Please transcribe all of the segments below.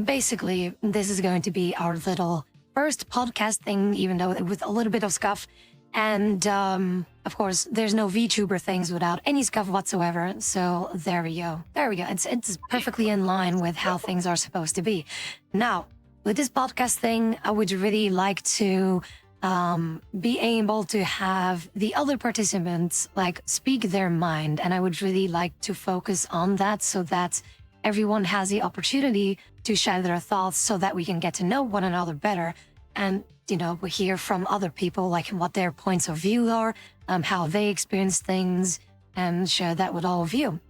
basically, this is going to be our little first podcast thing, even though with a little bit of scuff. And of course, there's no VTuber things without any scuff whatsoever. So there we go. There we go. It's perfectly in line with how things are supposed to be. Now, with this podcast thing, I would really like to be able to have the other participants like speak their mind, and I would really like to focus on that so that everyone has the opportunity to share their thoughts so that we can get to know one another better and, you know, we hear from other people like what their points of view are, how they experience things, and share that with all of you.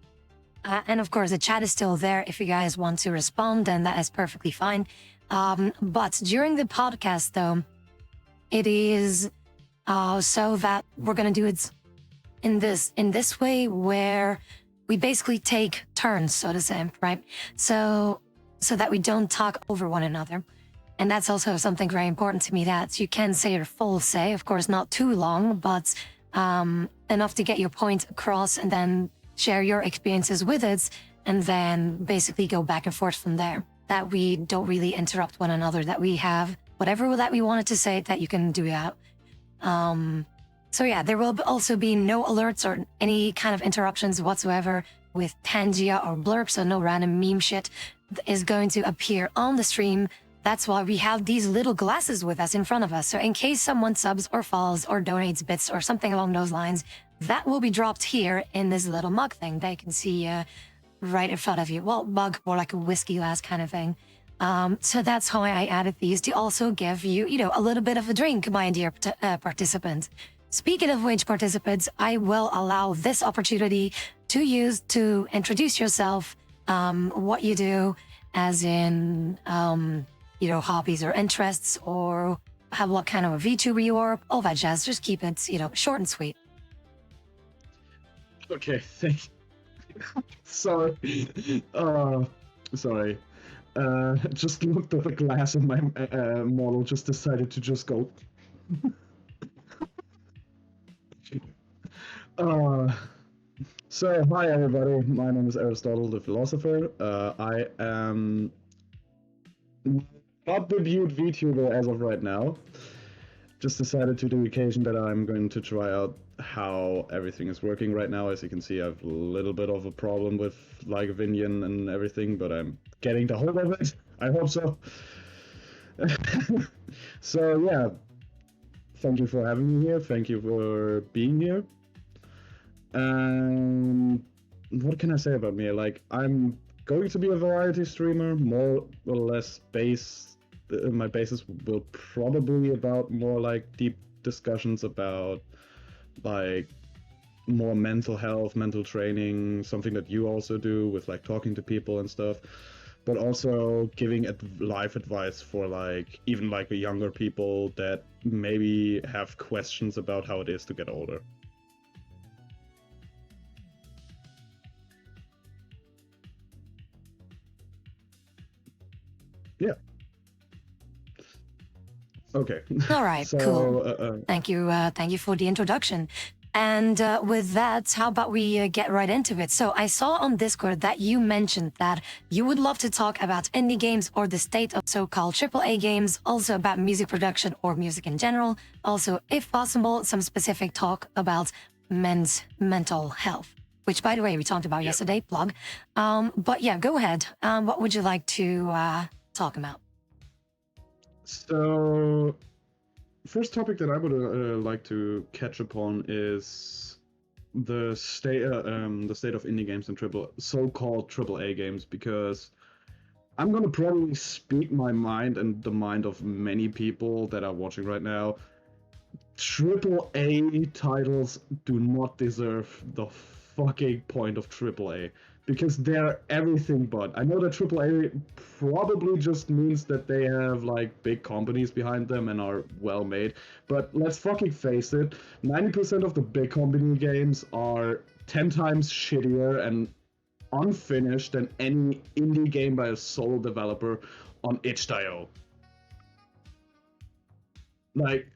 And of course, the chat is still there. If you guys want to respond, then that is perfectly fine. But during the podcast, though, it is so that we're gonna do it in this way where we basically take turns, so to say, right? So that we don't talk over one another. And that's also something very important to me, that you can say your full say, of course, not too long, but enough to get your point across and then share your experiences with it, and then basically go back and forth from there. That we don't really interrupt one another, that we have whatever that we wanted to say, that you can do that. So yeah, there will also be no alerts or any kind of interruptions whatsoever with Tangia or Blurb, so no random meme shit is going to appear on the stream. That's why we have these little glasses with us in front of us. So in case someone subs or follows or donates bits or something along those lines, that will be dropped here in this little mug thing that you can see right in front of you. Well, mug, more like a whiskey glass kind of thing. So that's how I added these, to also give you, you know, a little bit of a drink, my dear participant. Speaking of which, participants, I will allow this opportunity to use to introduce yourself, what you do, as in, you know, hobbies or interests, or have what kind of a VTuber you are, all that jazz. Just keep it, you know, short and sweet. Okay, thank you. Sorry. Sorry. Just looked at the glass and my model just decided to just go. So, hi everybody, my name is Aristotle the Philosopher. I am not debuted VTuber as of right now. Just decided to the occasion that I'm going to try out how everything is working right now. As you can see, I have a little bit of a problem with like Vinion and everything, but I'm getting the hold of it. I hope so. So yeah, thank you for having me here. Thank you for being here. What can I say about me? Like, I'm going to be a variety streamer, more or less my basis will probably about more like deep discussions about like more mental health, mental training, something that you also do with like talking to people and stuff, but also giving life advice for like even like younger people that maybe have questions about how it is to get older. Yeah. Okay. All right, So, cool. Thank you for the introduction. And with that, how about we get right into it? So I saw on Discord that you mentioned that you would love to talk about indie games or the state of so-called AAA games, also about music production or music in general. Also, if possible, some specific talk about men's mental health, which, by the way, we talked about yesterday, plug. But yeah, go ahead. What would you like to talk about? So, first topic that I would like to catch upon is the state of indie games and so-called AAA games, because I'm gonna probably speak my mind and the mind of many people that are watching right now. AAA titles do not deserve the fucking point of AAA, because they're everything but. I know that AAA probably just means that they have like big companies behind them and are well made, but let's fucking face it, 90% of the big company games are 10 times shittier and unfinished than any indie game by a solo developer on itch.io. Like,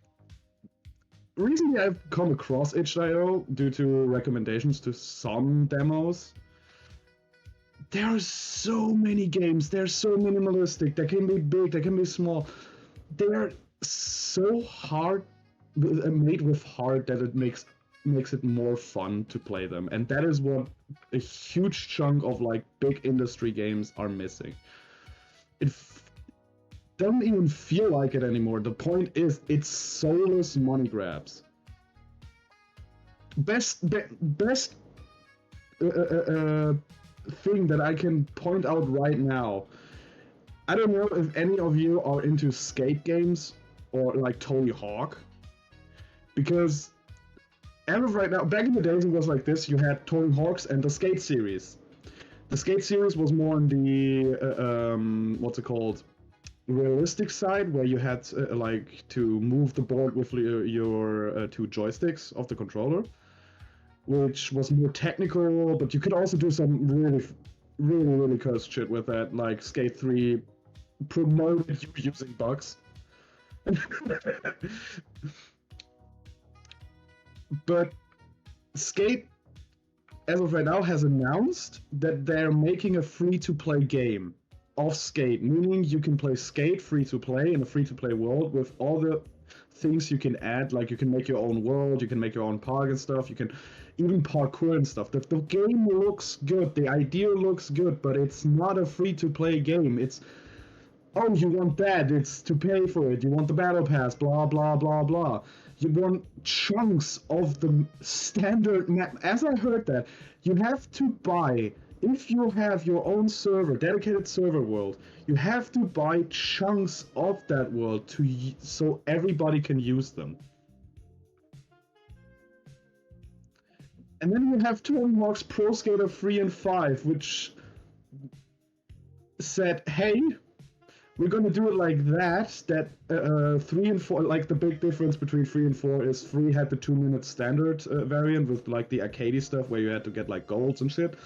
recently I've come across itch.io due to recommendations to some demos, there are so many games. They're so minimalistic. They can be big. They can be small. They're so hard, made with heart that it makes it more fun to play them, and that is what a huge chunk of like big industry games are missing. It doesn't even feel like it anymore. The point is, it's soulless money grabs. Best thing that I can point out right now. I don't know if any of you are into skate games or like Tony Hawk, because as of right now, back in the days it was like this: you had Tony Hawk's and the Skate series. The Skate series was more on the what's it called, realistic side, where you had like to move the board with your two joysticks of the controller, which was more technical, but you could also do some really cursed shit with that, like Skate 3 promoted you using bugs. But Skate, as of right now, has announced that they're making a free-to-play game of Skate, meaning you can play Skate free-to-play in a free-to-play world with all the things you can add, like you can make your own world, you can make your own park and stuff, you can even parkour and stuff. The game looks good, the idea looks good, but it's not a free-to-play game. It's, oh, you want that, it's to pay for it, you want the battle pass, blah blah blah blah. You want chunks of the standard map. As I heard that, you have to buy, if you have your own server, dedicated server world, you have to buy chunks of that world so everybody can use them. And then you have Tony Hawk's Pro Skater 3 and 5, which said, hey, we're gonna do it like that. 3 and 4, like the big difference between 3 and 4 is 3 had the 2-minute standard variant with like the arcadey stuff where you had to get like golds and shit.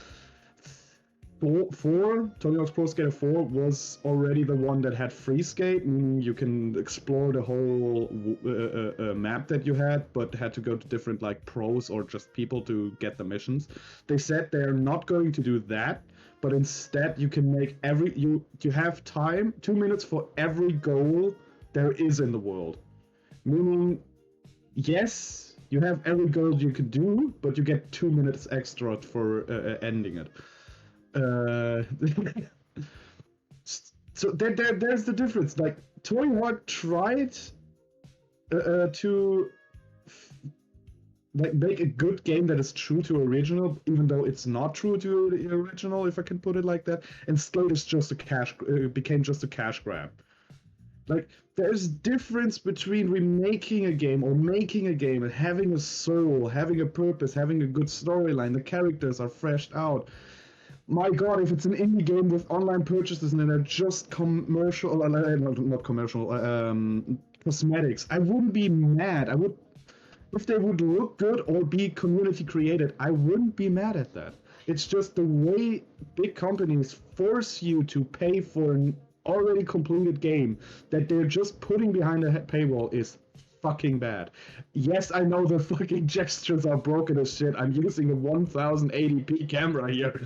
4, Tony Hawk's Pro Skater 4 was already the one that had free skate, meaning you can explore the whole map that you had, but had to go to different like pros or just people to get the missions. They said they're not going to do that, but instead you can make you have time, 2 minutes for every goal there is in the world. Meaning, yes, you have every goal you can do, but you get 2 minutes extra for ending it. So there's the difference. Like Tony Hawk tried to like make a good game that is true to original, even though it's not true to the original, if I can put it like that. And Skate is just became just a cash grab. Like there's difference between remaking a game or making a game and having a soul, having a purpose, having a good storyline. The characters are fleshed out. My God, if it's an indie game with online purchases and they're just commercial, not commercial, cosmetics, I wouldn't be mad. I would, if they would look good or be community created, I wouldn't be mad at that. It's just the way big companies force you to pay for an already completed game that they're just putting behind a paywall is fucking bad. Yes, I know the fucking gestures are broken as shit. I'm using a 1080p camera here.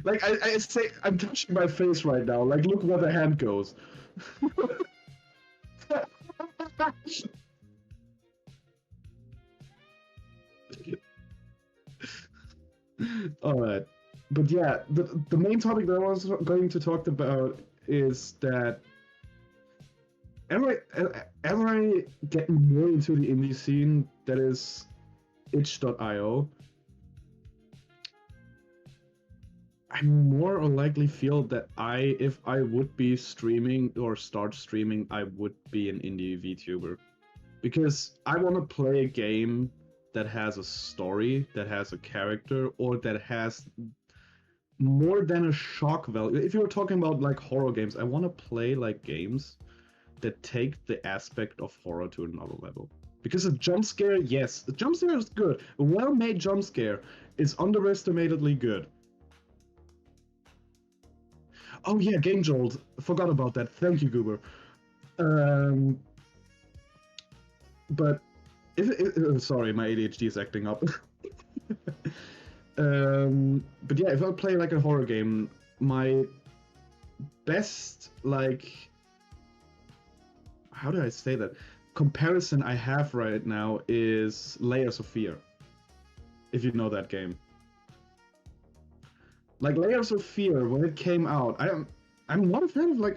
Like I say, I'm touching my face right now. Like, look where the hand goes. All right. But yeah, the main topic that I was going to talk about is that as I get more into the indie scene, that is itch.io, I more or likely feel that if I would be streaming or start streaming, I would be an indie VTuber. Because I want to play a game that has a story, that has a character, or that has more than a shock value. If you're talking about like horror games, I want to play like games that take the aspect of horror to another level. Because a jump scare, yes, a jump scare is good. A well-made jump scare is underestimatedly good. Oh yeah, Game Jolt. Forgot about that. Thank you, Goober. But Sorry, my ADHD is acting up. But yeah, if I play like a horror game, my best, like, how do I say that? Comparison I have right now is Layers of Fear. If you know that game. Like Layers of Fear, when it came out, I'm not a fan of like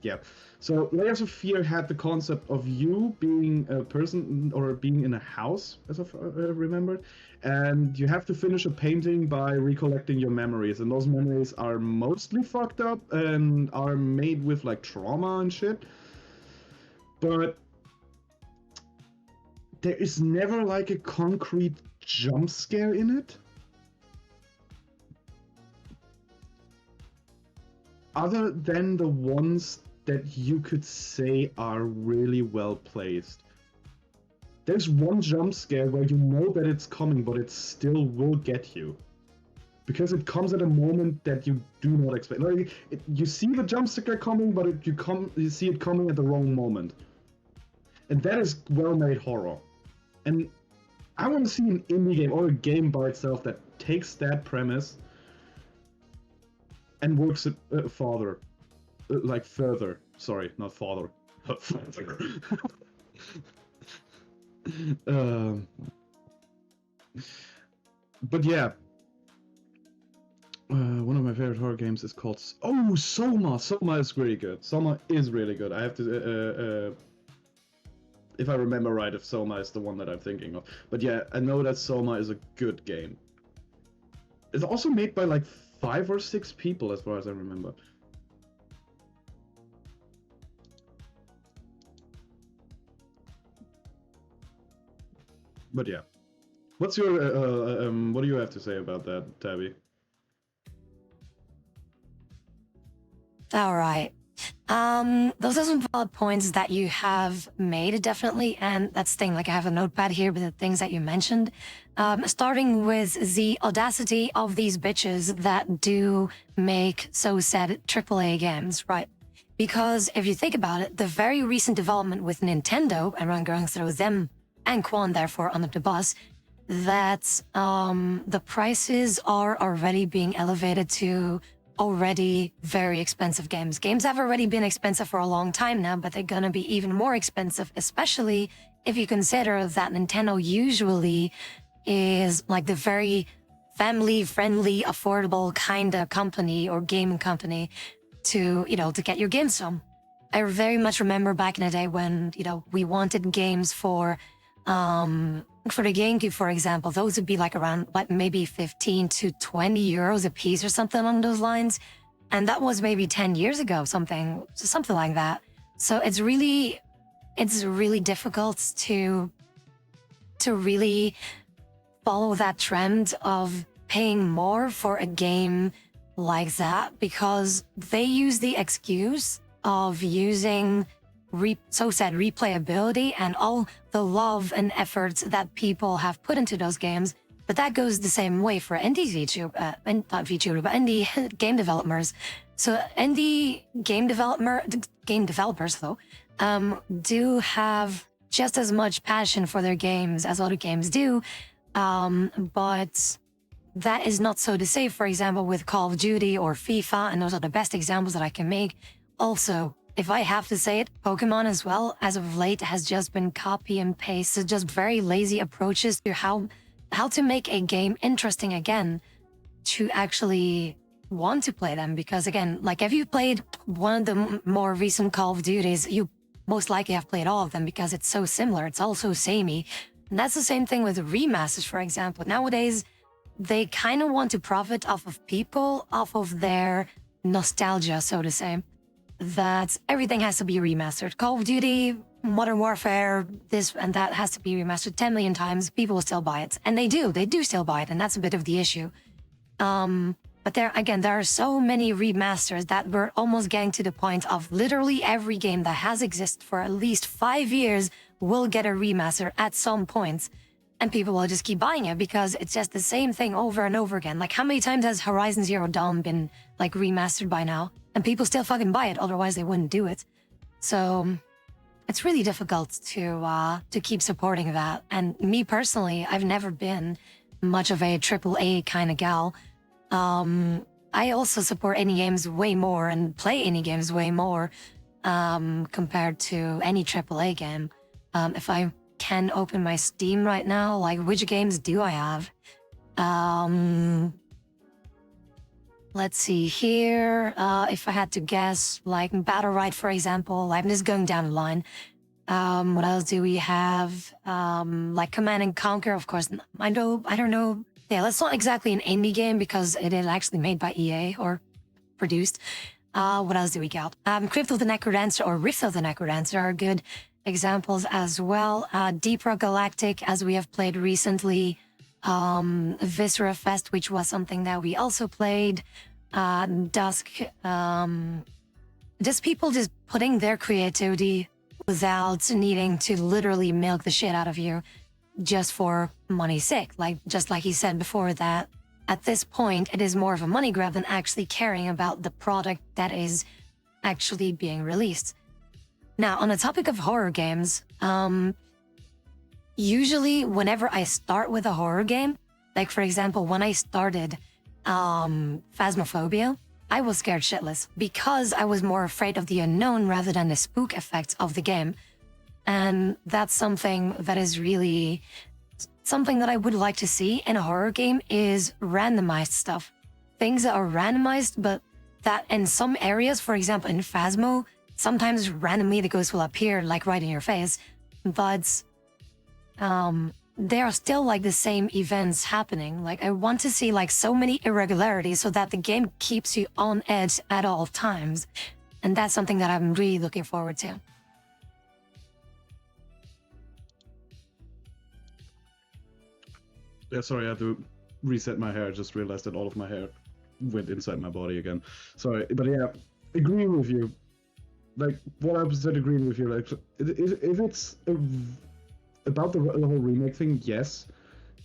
yeah. So Layers of Fear had the concept of you being a person or being in a house, as I remembered, and you have to finish a painting by recollecting your memories, and those memories are mostly fucked up and are made with like trauma and shit. But there is never like a concrete jump scare in it. Other than the ones that you could say are really well placed. There's one jump scare where you know that it's coming, but it still will get you. Because it comes at a moment that you do not expect. Like, you see the jump scare coming, but you see it coming at the wrong moment. And that is well-made horror. And I want to see an indie game or a game by itself that takes that premise and works it further. Further. Sorry, not father. Further. But yeah. One of my favorite horror games is called... Oh, Soma! Soma is really good. Soma is really good. I have to... if I remember right, if Soma is the one that I'm thinking of. But yeah, I know that Soma is a good game. It's also made by like 5 or 6 people, as far as I remember. But yeah, what's your what do you have to say about that, Tabby? All right. Those are some valid points that you have made, definitely. And that's the thing, like I have a notepad here with the things that you mentioned. Starting with the audacity of these bitches that do make so-said AAA games, right? Because if you think about it, the very recent development with Nintendo, and I'm going through them and Quan, therefore, under the bus, that the prices are already being elevated to already very expensive games. Games have already been expensive for a long time now, but they're gonna be even more expensive, especially if you consider that Nintendo usually is like the very family-friendly, affordable kind of company or gaming company to, you know, to get your games from. I very much remember back in the day when, you know, we wanted games for the GameCube, for example, those would be like around what, maybe 15 to 20 euros a piece or something along those lines. And that was maybe 10 years ago, something like that. So it's really difficult to really follow that trend of paying more for a game like that, because they use the excuse of using so-said replayability and all the love and efforts that people have put into those games. But that goes the same way for indie indie game developers. So indie game developers though, do have just as much passion for their games as other games do. But that is not so to say, for example, with Call of Duty or FIFA, and those are the best examples that I can make. Also, if I have to say it, Pokemon as well, as of late, has just been copy and paste, so just very lazy approaches to how to make a game interesting again, to actually want to play them. Because again, like if you played one of the more recent Call of Duties, you most likely have played all of them because it's so similar, it's all so samey. And that's the same thing with remasters, for example. Nowadays, they kind of want to profit off of people, off of their nostalgia, so to say. That everything has to be remastered. Call of Duty, Modern Warfare, this and that has to be remastered 10 million times. People will still buy it. And they do still buy it, and that's a bit of the issue. But there are so many remasters that we're almost getting to the point of literally every game that has existed for at least 5 years will get a remaster at some point. And people will just keep buying it because it's just the same thing over and over again. Like, how many times has Horizon Zero Dawn been, like, remastered by now? And people still fucking buy it, otherwise they wouldn't do it. So, it's really difficult to keep supporting that. And me personally, I've never been much of a AAA kind of gal. I also support indie games way more and play indie games way more compared to any AAA game. If I can open my Steam right now, like which games do I have? Let's see here. If I had to guess, like Battle Right, for example, I'm just going down the line. What else do we have? Like Command and Conquer, of course. I don't know. Yeah, that's not exactly an indie game because it is actually made by EA or produced. What else do we got? Crypt of the Necrodancer or Rift of the Necrodancer are good examples as well. Deep Rock Galactic, as we have played recently. Viscera Fest, which was something that we also played. Dusk. Just people just putting their creativity without needing to literally milk the shit out of you just for money's sake. Like, just like he said before, that at this point, it is more of a money grab than actually caring about the product that is actually being released. Now, on the topic of horror games, usually whenever I start with a horror game, like for example, when I started Phasmophobia, I was scared shitless because I was more afraid of the unknown rather than the spook effects of the game. And that's something that is really something that I would like to see in a horror game is randomized stuff. Things that are randomized, but that in some areas, for example, in Phasmo, sometimes randomly the ghost will appear like right in your face, but there are still like the same events happening. Like I want to see like so many irregularities so that the game keeps you on edge at all times. And that's something that I'm really looking forward to. Yeah, sorry, I had to reset my hair. I just realized that all of my hair went inside my body again. Sorry, but yeah, agreeing with you. Like, 100% agreeing with you. Like, if it's about the whole remake thing, yes.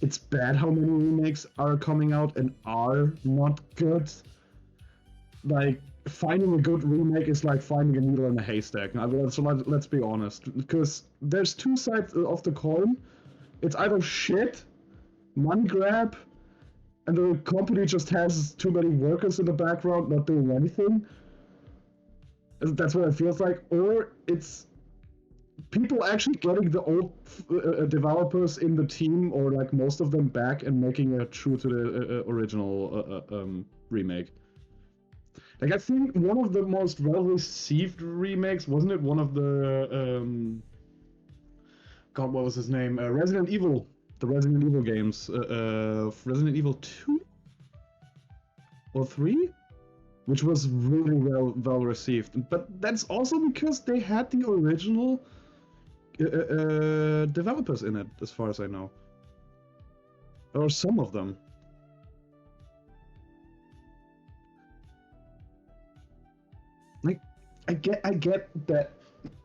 It's bad how many remakes are coming out and are not good. Like, finding a good remake is like finding a needle in a haystack. So let's be honest. Because there's two sides of the coin. It's either shit, money grab, and the company just has too many workers in the background not doing anything. That's what it feels like. Or it's people actually getting the old developers in the team, or like most of them, back and making it true to the original remake. Like, I think one of the most well-received remakes, wasn't it one of the God, what was his name? Resident Evil. The Resident Evil games. Resident Evil 2 or 3? Which was really well received. But that's also because they had the original developers in it, as far as I know. Or some of them. Like, I get that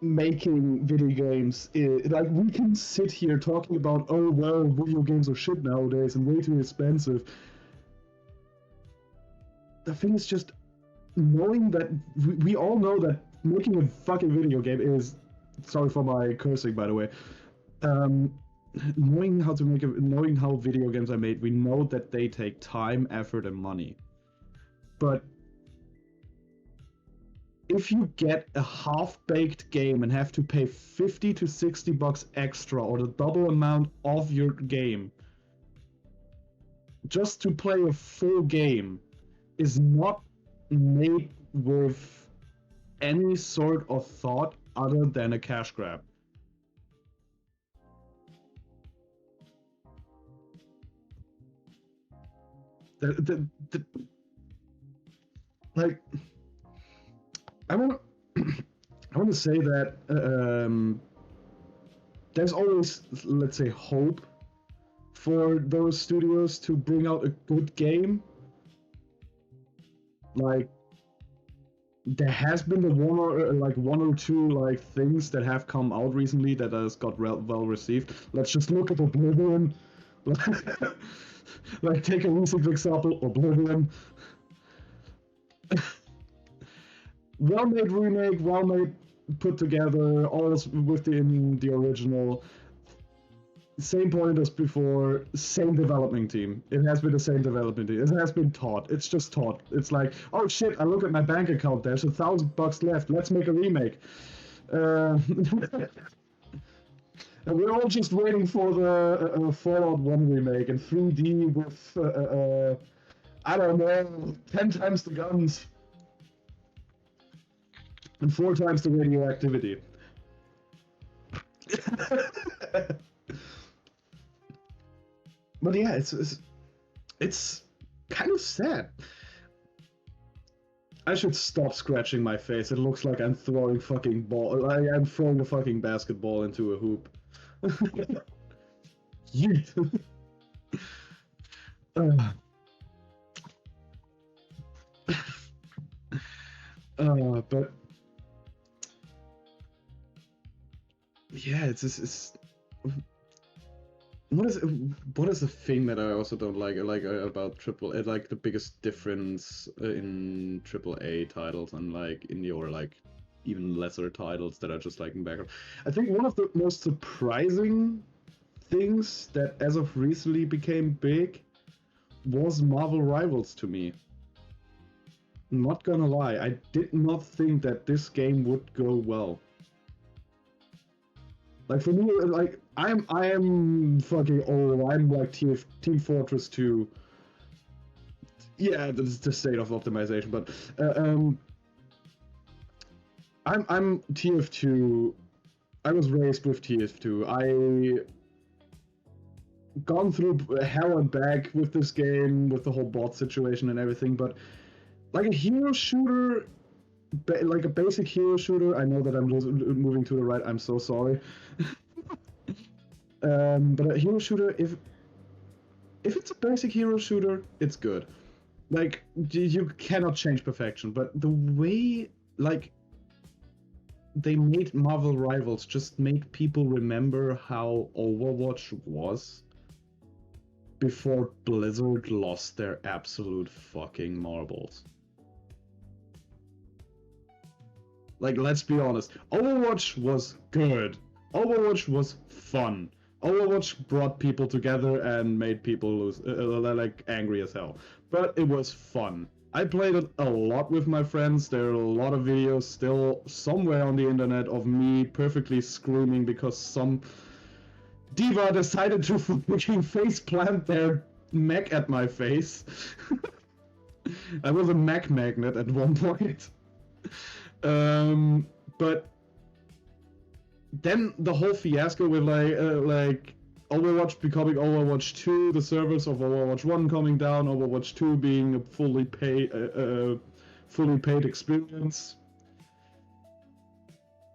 making video games like, we can sit here talking about, oh well, video games are shit nowadays and way too expensive. The thing is just knowing that we all know that making a fucking video game is, sorry for my cursing by the way, knowing how video games are made, we know that they take time, effort, and money. But if you get a half-baked game and have to pay $50 to $60 extra, or the double amount of your game, just to play a full game, is not made with any sort of thought other than a cash grab. Like, I want to say that there's always, let's say, hope for those studios to bring out a good game. Like, there has been one or two like things that have come out recently that has got well received. Let's just look at Oblivion. Like, take a recent example, Oblivion. Well-made remake, well-made put together, all within the original. Same point as before, same development team. It has been the same development team. It has been taught. It's just taught. It's like, oh shit, I look at my bank account, there's $1,000 left. Let's make a remake. And we're all just waiting for the Fallout 1 remake in 3D with, I don't know, 10 times the guns and 4 times the radioactivity. But yeah, it's kind of sad. I should stop scratching my face. It looks like I'm throwing fucking ball. Like I'm throwing a fucking basketball into a hoop. Yeet. But yeah, it's what is the thing that I also don't like about like the biggest difference in AAA titles and like in your like even lesser titles that are just like in background. I think one of the most surprising things that as of recently became big was Marvel Rivals to me. Not gonna lie, I did not think that this game would go well. Like for me, like I am fucking old. I'm like Team Fortress 2. Yeah, that's the state of optimization. But I'm TF2. I was raised with TF2. I gone through hell and back with this game, with the whole bot situation and everything. But like a hero shooter, like a basic hero shooter. I know that I'm moving to the right. I'm so sorry. But a hero shooter, if it's a basic hero shooter, it's good. Like you cannot change perfection, but the way like they made Marvel Rivals just made people remember how Overwatch was before Blizzard lost their absolute fucking marbles. Like, let's be honest, Overwatch was good. Overwatch was fun. Overwatch brought people together and made people lose, like angry as hell. But it was fun. I played it a lot with my friends. There are a lot of videos still somewhere on the internet of me perfectly screaming because some diva decided to fucking face plant their mech at my face. I was a mech magnet at one point. But then the whole fiasco with like Overwatch becoming Overwatch 2, the servers of Overwatch 1 coming down, Overwatch 2 being a fully paid experience.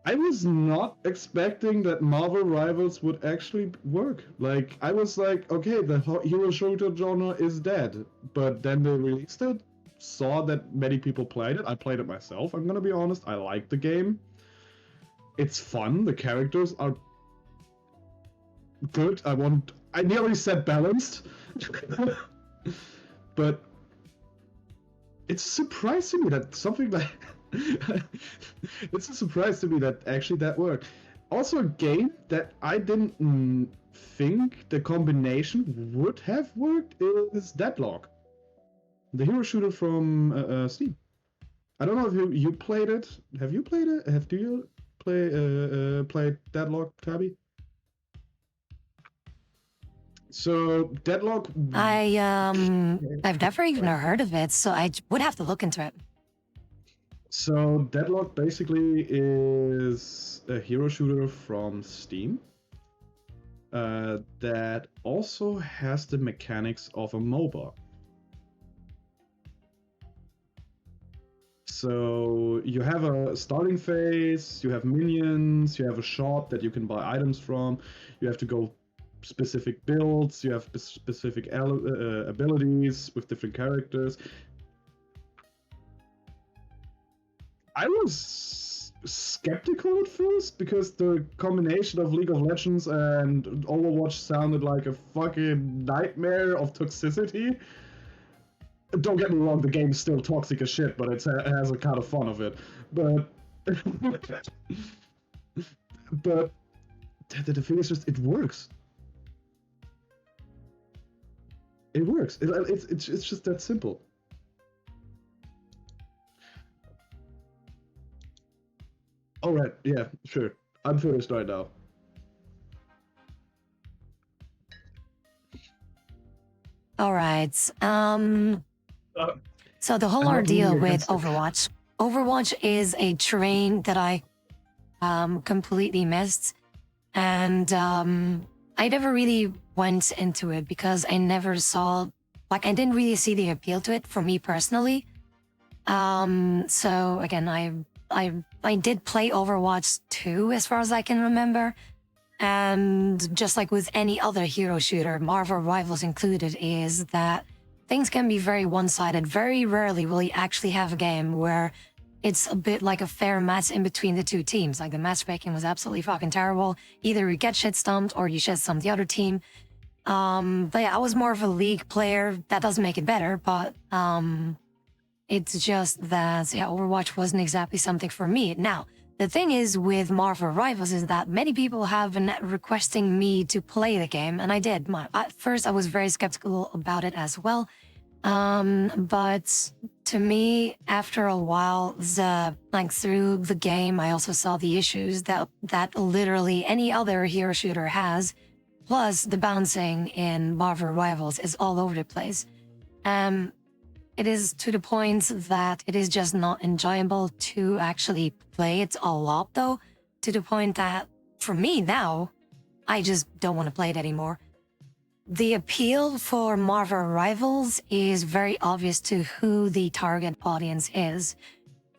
I was not expecting that Marvel Rivals would actually work. Like, I was like, okay, the hero shooter genre is dead. But then they released it, saw that many people played it. I played it myself, I'm gonna be honest. I like the game. It's fun. The characters are good. I nearly said balanced. But it's a surprise to me that something like it's a surprise to me that actually that worked. Also a game that I didn't think the combination would have worked is Deadlock, the hero shooter from Steam. I don't know if you played it. Have you played it? Do you played Deadlock, Tabby? So Deadlock. I've never even heard of it, so I would have to look into it. So Deadlock basically is a hero shooter from Steam that also has the mechanics of a MOBA. So you have a starting phase, you have minions, you have a shop that you can buy items from, you have to go specific builds, you have specific abilities with different characters. I was skeptical at first because the combination of League of Legends and Overwatch sounded like a fucking nightmare of toxicity. Don't get me wrong, the game's still toxic as shit, but it has a kind of fun of it. But But the thing is just, it works. It works. It's just that simple. All right. Yeah. Sure. I'm finished right now. All right. Uh, So the whole I'm not ordeal ruling with against it. Overwatch is a train that I completely missed, and I never really went into it because I never saw, like, I didn't really see the appeal to it for me personally. So again, I did play Overwatch 2 as far as I can remember. And just like with any other hero shooter, Marvel Rivals included, is that things can be very one-sided. Very rarely will you actually have a game where it's a bit like a fair match in between the two teams. Like the matchmaking was absolutely fucking terrible. Either you get shit stumped or you shit stump the other team. But yeah, I was more of a League player. That doesn't make it better, but it's just that, yeah, Overwatch wasn't exactly something for me. Now, the thing is with Marvel Rivals is that many people have been requesting me to play the game, and I did. At first, I was very skeptical about it as well. But to me, after a while, through the game, I also saw the issues that literally any other hero shooter has. Plus, the bouncing in Marvel Rivals is all over the place. It is to the point that it is just not enjoyable to actually play. It's a lot, though, to the point that for me now, I just don't want to play it anymore. The appeal for Marvel Rivals is very obvious to who the target audience is.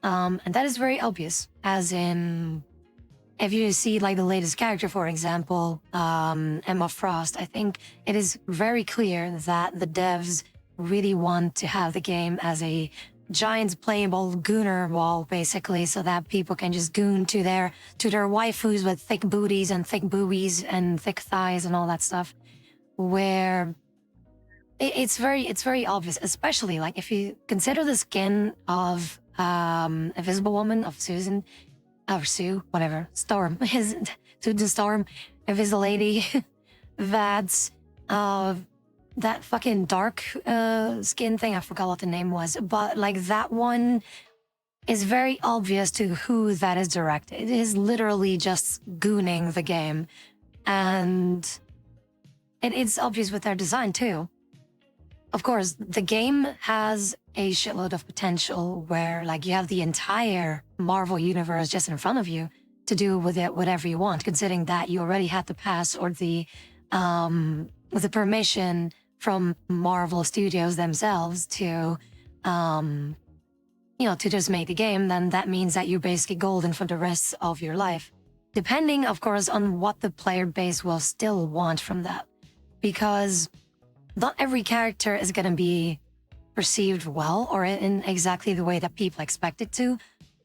And that is very obvious, as in, if you see like the latest character, for example, Emma Frost, I think it is very clear that the devs really want to have the game as a giant playable gooner wall, basically, so that people can just goon to their waifus with thick booties and thick boobies and thick thighs and all that stuff. Where it's very obvious, especially like if you consider the skin of Invisible Woman, of Susan or Sue, whatever, Storm, Susan Storm, if it's a lady, that's that fucking dark skin thing, I forgot what the name was, but like that one is very obvious to who that is directed. It is literally just gooning the game, and it's obvious with their design too. Of course, the game has a shitload of potential where like you have the entire Marvel universe just in front of you to do with it whatever you want, considering that you already had the pass or the permission from Marvel Studios themselves to, to just make the game. Then that means that you're basically golden for the rest of your life, depending, of course, on what the player base will still want from that. Because not every character is going to be perceived well or in exactly the way that people expect it to.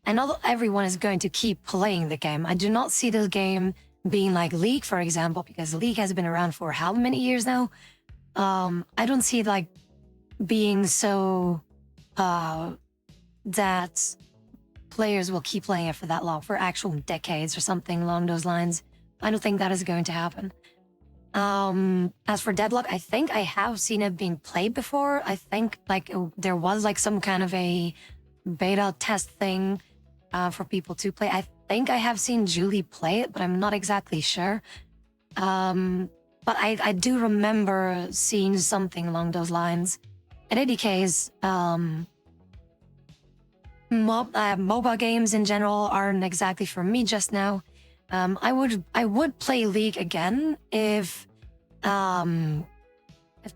And not everyone is going to keep playing the game. I do not see the game being like League, for example, because League has been around for how many years now? I don't see it like being so that players will keep playing it for that long, for actual decades or something along those lines. I don't think that is going to happen. As for Deadlock, I think I have seen it being played before. I think like there was like some kind of a beta test thing for people to play. I think I have seen Julie play it, but I'm not exactly sure. But I do remember seeing something along those lines. In any case, MOBA games in general aren't exactly for me just now. I would play League again if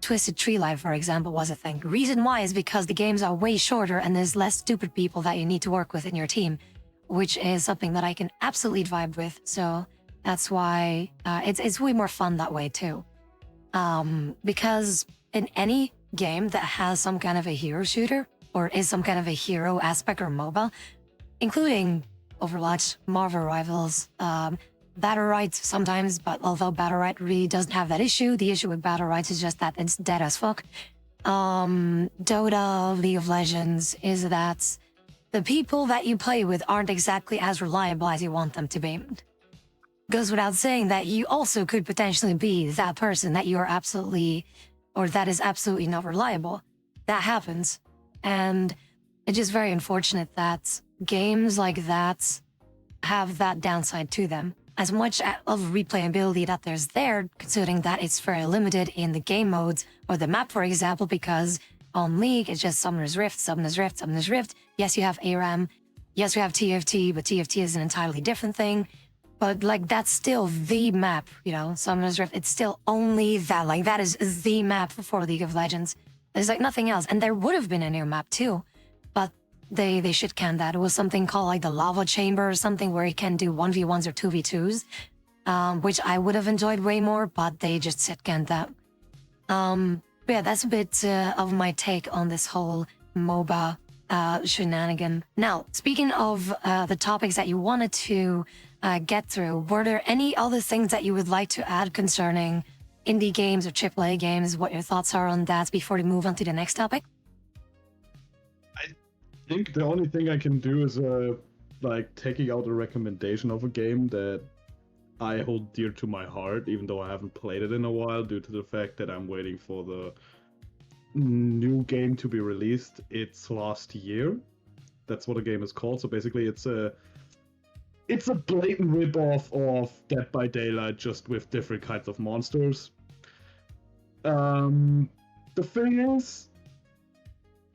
Twisted Tree Life, for example, was a thing. Reason why is because the games are way shorter and there's less stupid people that you need to work with in your team, which is something that I can absolutely vibe with. So that's why it's way more fun that way too. Because in any game that has some kind of a hero shooter or is some kind of a hero aspect or MOBA, including Overwatch, Marvel Rivals, Battle Rights sometimes, but although Battle Right really doesn't have that issue, the issue with Battle Rights is just that it's dead as fuck. Dota, League of Legends, is that the people that you play with aren't exactly as reliable as you want them to be. Goes without saying that you also could potentially be that person that you are absolutely, or that is absolutely not reliable. That happens. And it's just very unfortunate that games like that have that downside to them. As much of replayability that there's there, considering that it's very limited in the game modes or the map, for example, because on League, it's just Summoner's Rift, Summoner's Rift, Summoner's Rift. Yes, you have ARAM. Yes, you have TFT, but TFT is an entirely different thing. But like, that's still the map, you know, Summoner's Rift. It's still only that. Like, that is the map for League of Legends. There's like nothing else. And there would have been a new map too, but they shit canned that. It was something called like the Lava Chamber or something where you can do 1v1s or 2v2s, which I would have enjoyed way more, but they just shit canned that. But yeah, that's a bit of my take on this whole MOBA shenanigan. Now, speaking of the topics that you wanted to get through, were there any other things that you would like to add concerning indie games or AAA games? What your thoughts are on that before we move on to the next topic? I think the only thing I can do is like taking out a recommendation of a game that I hold dear to my heart, even though I haven't played it in a while due to the fact that I'm waiting for the new game to be released. It's last year. That's what the game is called. So basically it's a blatant rip-off of Dead by Daylight, just with different kinds of monsters. The thing is,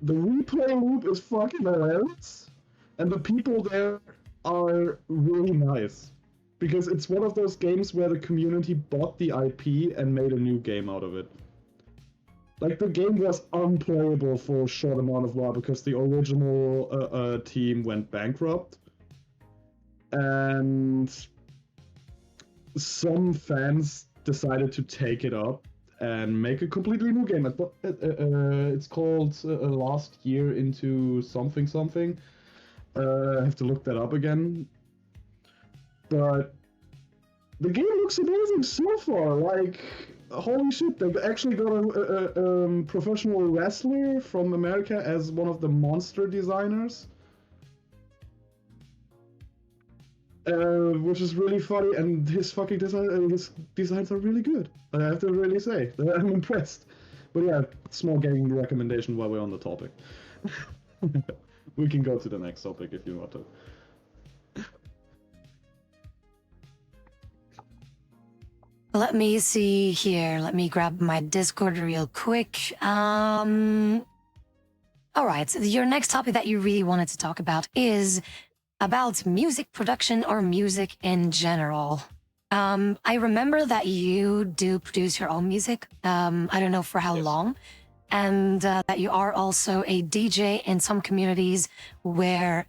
the replay loop is fucking hilarious, and the people there are really nice. Because it's one of those games where the community bought the IP and made a new game out of it. Like, the game was unplayable for a short amount of while because the original team went bankrupt. And some fans decided to take it up and make a completely new game. It's called Last Year into something something. I have to look that up again. But the game looks amazing so far. Like, holy shit, they've actually got a professional wrestler from America as one of the monster designers. Which is really funny, and his designs are really good. I have to really say, I'm impressed. But yeah, small gaming recommendation while we're on the topic. We can go to the next topic if you want to. Let me see here. Let me grab my Discord real quick. All right, so your next topic that you really wanted to talk about is about music production or music in general. I remember that you do produce your own music. I don't know for how long. And that you are also a DJ in some communities where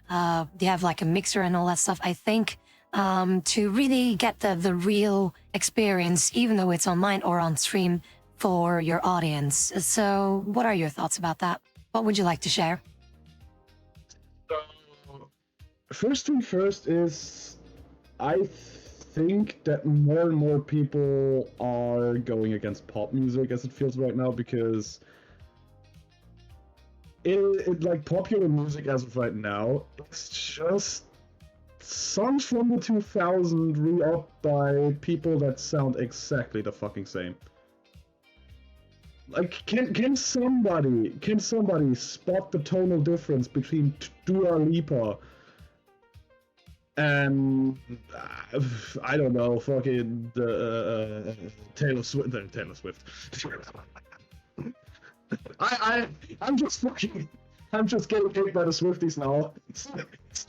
they have like a mixer and all that stuff. I think to really get the real experience, even though it's online or on stream for your audience. So what are your thoughts about that? What would you like to share? First thing first is, I think that more and more people are going against pop music as it feels right now, because it like popular music as of right now, it's just songs from the 2000s re-upped by people that sound exactly the fucking same. Like, can somebody spot the tonal difference between Dua Lipa and I don't know, fucking Taylor Swift. I'm just getting hit by the Swifties now.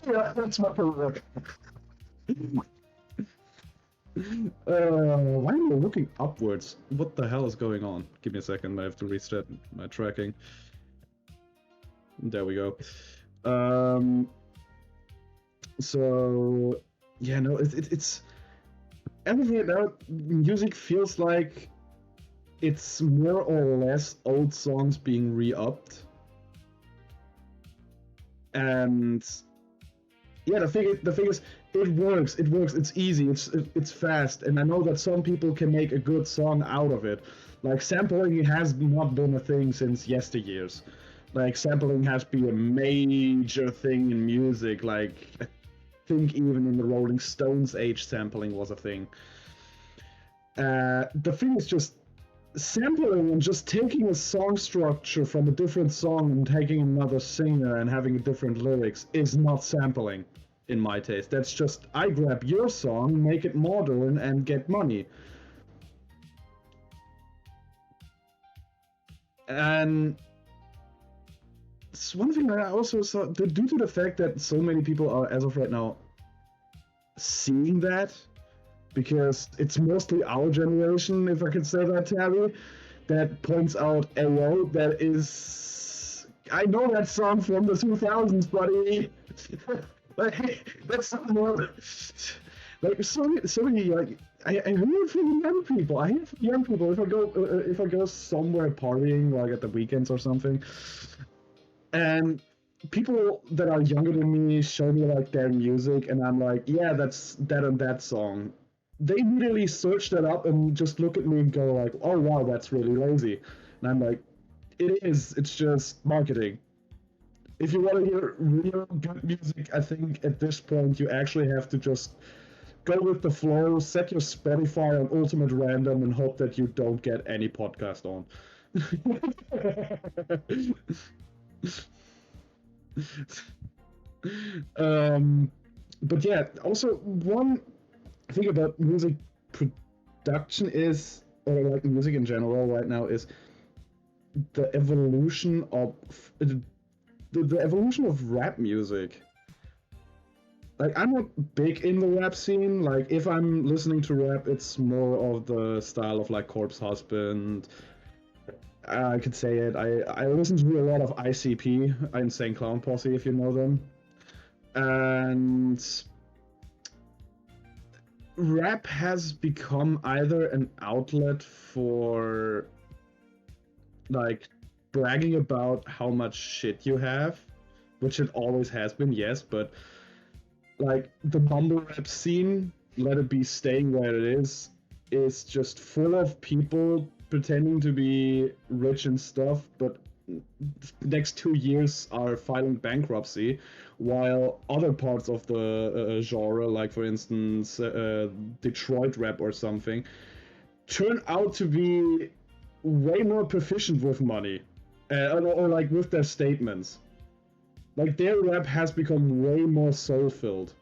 Yeah, that's my pervert. Why am I looking upwards? What the hell is going on? Give me a second, I have to reset my tracking. There we go. So yeah, no, it's everything now. Music feels like it's more or less old songs being re-upped, and yeah, the thing is, it works. It's easy. It's fast, and I know that some people can make a good song out of it. Like, sampling has not been a thing since yesteryears. Like sampling has been a major thing in music. Like I think even in the Rolling Stones age, sampling was a thing. The thing is just sampling and just taking a song structure from a different song and taking another singer and having different lyrics is not sampling in my taste. That's just I grab your song, make it modern, and get money. And it's one thing I also saw, due to the fact that so many people are, as of right now, seeing that, because it's mostly our generation, if I could say that, Tabby, that points out, hey, yo, that is... I know that song from the 2000s, buddy! Like, that's more... Like, so many, like, I hear it from young people. I hear it from young people if I go somewhere partying, like at the weekends or something, and people that are younger than me show me like their music, and I'm like, yeah, that's that and that song. They immediately search that up and just look at me and go like, oh wow, that's really lazy. And I'm like, it is. It's just marketing. If you want to hear real good music, I think at this point you actually have to just go with the flow, set your Spotify on ultimate random, and hope that you don't get any podcast on. But yeah, also one thing about music production is, or like music in general right now, is the evolution of the evolution of rap music. Like I'm not big in the rap scene. Like if I'm listening to rap, it's more of the style of like Corpse Husband. I could say it. I listen to a lot of ICP, Insane Clown Posse, if you know them. And rap has become either an outlet for like bragging about how much shit you have, which it always has been, yes, but like the mumble rap scene, let it be staying where it is just full of people pretending to be rich and stuff, but the next 2 years are filing bankruptcy, while other parts of the genre, like for instance Detroit rap or something, turn out to be way more proficient with money, or like with their statements. Like their rap has become way more soul-filled,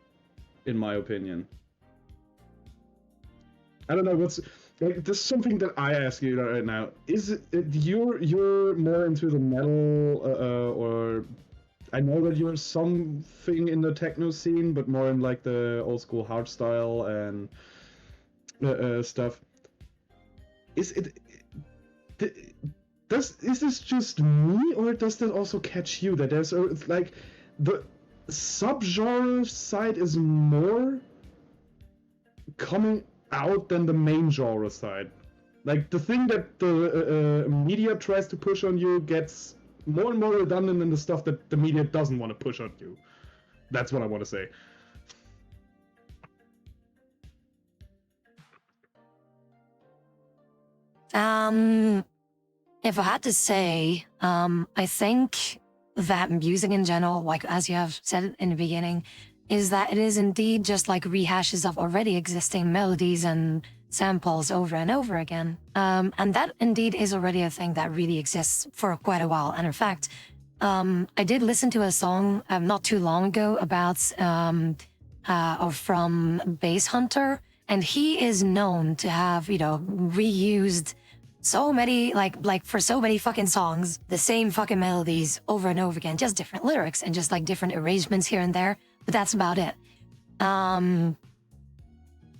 in my opinion. I don't know what's like. This is something that I ask you right now. Is it you're more into the metal, or I know that you're something in the techno scene, but more in like the old school hardstyle and stuff. Is it? Is this just me, or does that also catch you that there's like the subgenre side is more coming out than the main genre side? Like the thing that the media tries to push on you gets more and more redundant than the stuff that the media doesn't want to push on you. That's what I want to say. If I had to say, I think that music in general, like as you have said in the beginning, is that it is indeed just like rehashes of already existing melodies and samples over and over again. And that indeed is already a thing that really exists for quite a while. And in fact, I did listen to a song not too long ago about or from Bass Hunter, and he is known to have, reused so many, like for so many fucking songs, the same fucking melodies over and over again, just different lyrics and just like different arrangements here and there, but that's about it.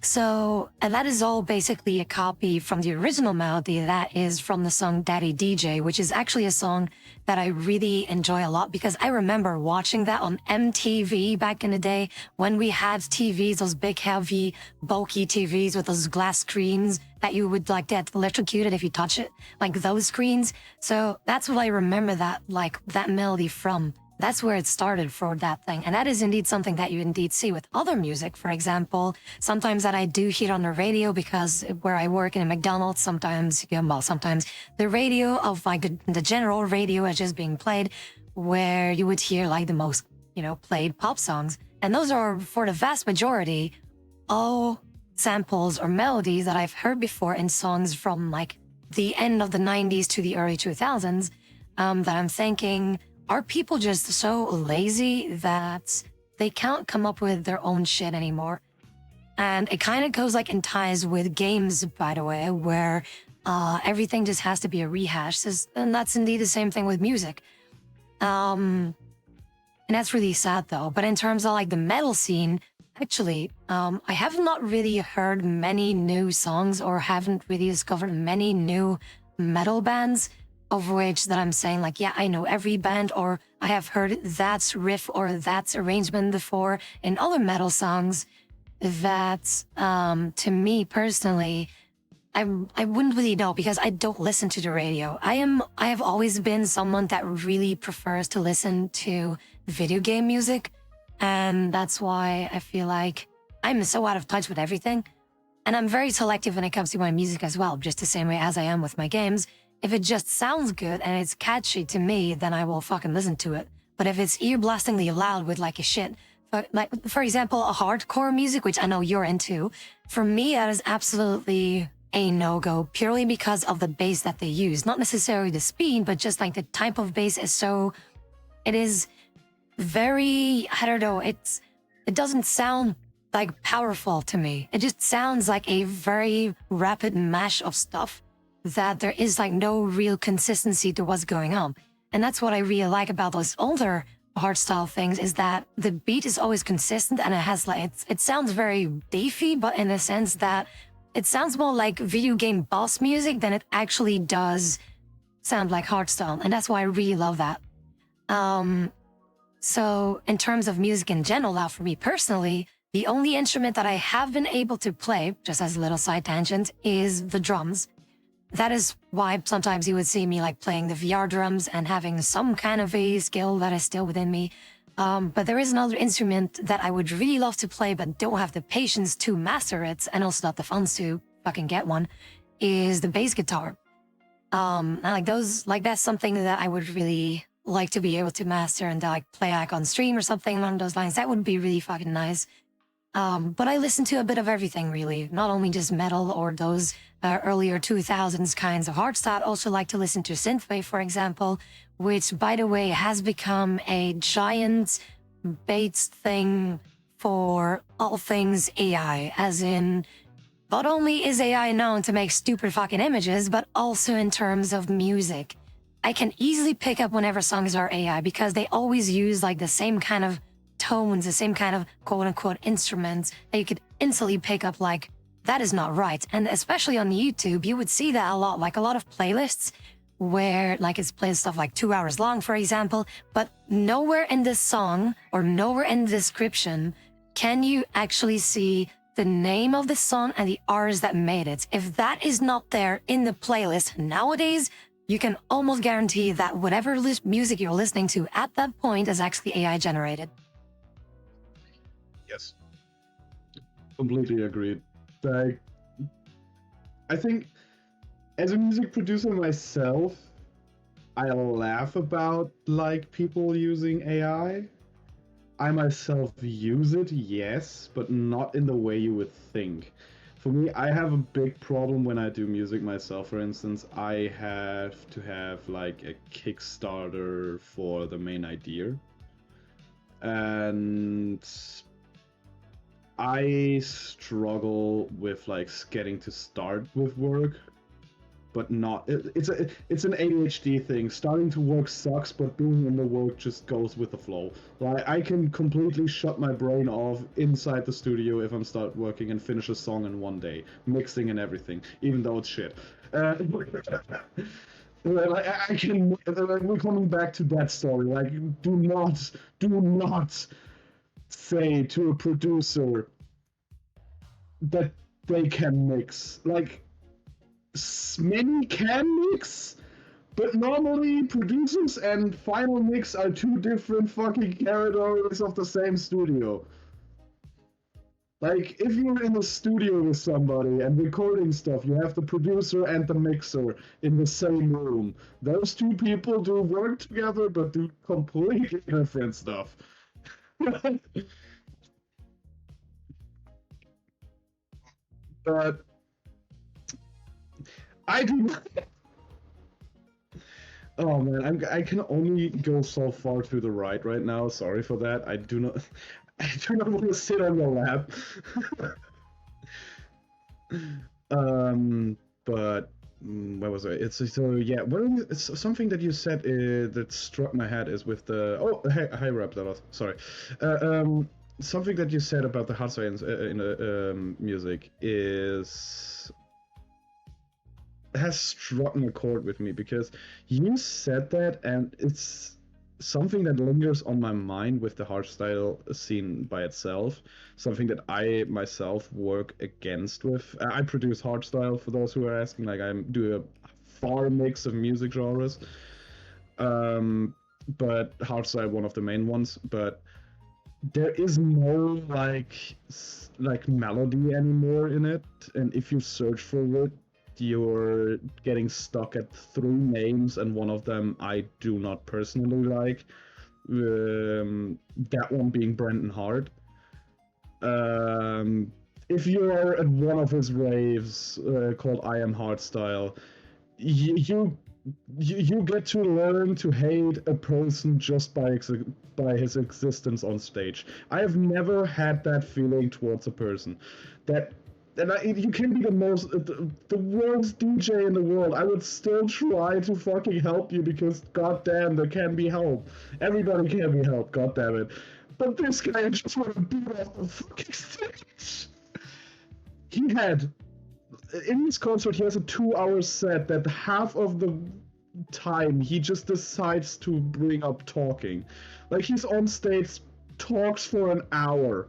So that is all basically a copy from the original melody that is from the song Daddy DJ, which is actually a song that I really enjoy a lot because I remember watching that on MTV back in the day when we had TVs, those big, heavy, bulky TVs with those glass screens that you would like get electrocuted if you touch it, like those screens. So that's what I remember that melody from. that's where it started for that thing. And that is indeed something that you indeed see with other music. For example, sometimes that I do hear on the radio, because where I work in a McDonald's, sometimes, sometimes the radio of like the general radio is just being played, where you would hear like the most, played pop songs. And those are, for the vast majority, all samples or melodies that I've heard before in songs from like the end of the 90s to the early 2000s, that I'm thinking, are people just so lazy that they can't come up with their own shit anymore? And it kind of goes like in ties with games, by the way, where everything just has to be a rehash. And that's indeed the same thing with music. And that's really sad though. But in terms of like the metal scene, actually, I have not really heard many new songs, or haven't really discovered many new metal bands of which that I'm saying like, yeah, I know every band, or I have heard that riff or that arrangement before in other metal songs. That, to me personally, I wouldn't really know, because I don't listen to the radio. I have always been someone that really prefers to listen to video game music. And that's why I feel like I'm so out of touch with everything. And I'm very selective when it comes to my music as well, just the same way as I am with my games. If it just sounds good and it's catchy to me, then I will fucking listen to it. But if it's ear blastingly loud with like a shit, like for example, a hardcore music, which I know you're into, for me, that is absolutely a no-go, purely because of the bass that they use. Not necessarily the speed, but just like the type of bass is so, it is very, I don't know, it doesn't sound like powerful to me. It just sounds like a very rapid mash of stuff that there is like no real consistency to what's going on. And that's what I really like about those older hardstyle things, is that the beat is always consistent, and it has like, it sounds very beefy, but in the sense that it sounds more like video game boss music than it actually does sound like hardstyle. And that's why I really love that. So in terms of music in general, now for me personally, the only instrument that I have been able to play, just as a little side tangent, is the drums. That is why sometimes you would see me like playing the VR drums and having some kind of a skill that is still within me. But there is another instrument that I would really love to play, but don't have the patience to master it, and also not the funds to fucking get one, is the bass guitar. And like those, like that's something that I would really like to be able to master and like play like on stream or something along those lines. That would be really fucking nice. But I listen to a bit of everything, really, not only just metal or those earlier 2000s kinds of hardstyle. I also like to listen to synthwave, for example, which, by the way, has become a giant bait thing for all things AI, as in, not only is AI known to make stupid fucking images, but also in terms of music. I can easily pick up whenever songs are AI, because they always use like the same kind of tones, the same kind of quote-unquote instruments that you could instantly pick up like, that is not right. And especially on YouTube, you would see that a lot, like a lot of playlists where like it's playing stuff like 2 hours long, for example, but nowhere in this song or nowhere in the description can you actually see the name of the song and the artist that made it. If that is not there in the playlist nowadays, you can almost guarantee that whatever music you're listening to at that point is actually AI generated. Yes. Completely agreed. Like, I think as a music producer myself, I laugh about like people using AI. I myself use it, yes, but not in the way you would think. For me, I have a big problem when I do music myself. For instance, I have to have like a Kickstarter for the main idea. And I struggle with like getting to start with work, but not. It's an ADHD thing. Starting to work sucks, but being in the work just goes with the flow. Like I can completely shut my brain off inside the studio if I'm start working and finish a song in one day, mixing and everything, even though it's shit. Like I can. Like, we're coming back to that story. Like do not say to a producer that they can mix. Like many can mix, But normally, producers and final mix are two different fucking categories of the same studio. Like, if you're in a studio with somebody and recording stuff, you have the producer and the mixer in the same room. Those two people do work together, but do completely different stuff. But I do not. Oh man, I can only go so far to the right now. Sorry for that. I do not. I do not want to sit on your lap. But where was I? It's so yeah. It's something that you said that struck my head is with the hi Raptor. Sorry. Something that you said about the hard science in the music has struck a chord with me because you said that, and it's something that lingers on my mind with the hardstyle scene by itself. Something that I myself work against with. I produce hardstyle for those who are asking. Like I do a far mix of music genres, but hardstyle one of the main ones. But there is no like melody anymore in it, and if you search for it, you're getting stuck at three names, and one of them I do not personally like. That one being Brendan Hart. If you are at one of his raves called I Am Hardstyle, you get to learn to hate a person just by his existence on stage. I have never had that feeling towards a person. You can be the worst DJ in the world. I would still try to fucking help you because goddamn, there can be help. Everybody can be helped, goddamn it. But this guy, I just want to beat off the fucking stage. In this concert, he has a 2-hour set that half of the time he just decides to bring up talking. Like he's on stage, talks for an hour.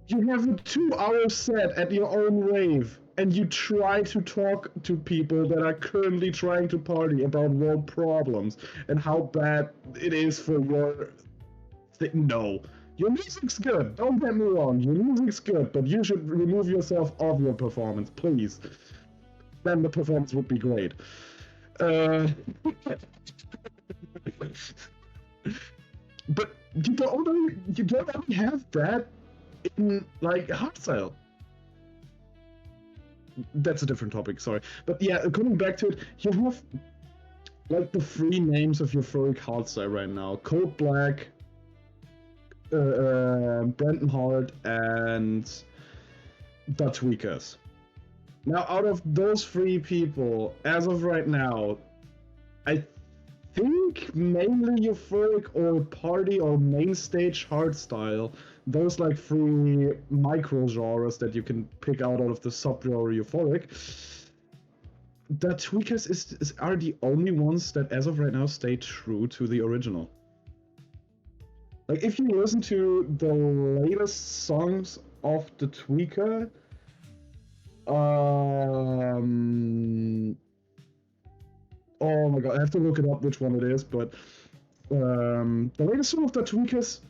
You have a 2-hour set at your own rave, and you try to talk to people that are currently trying to party about world problems and how bad it is for your thing. No. Your music's good, don't get me wrong, your music's good, but you should remove yourself of your performance, please. Then the performance would be great. But you don't only have that in like hardstyle. That's a different topic, sorry. But yeah, coming back to it, you have like the three names of euphoric hardstyle right now: Code Black, Brendan Hart, and the Tweakers. Now, out of those three people, as of right now, I think mainly euphoric or party or main stage hardstyle, those like three micro genres that you can pick out of the subgenre euphoric, the Tweakers are the only ones that as of right now stay true to the original. Like if you listen to the latest songs of the Tweaker, oh my god, I have to look it up which one it is, but the latest song of the Tweakers,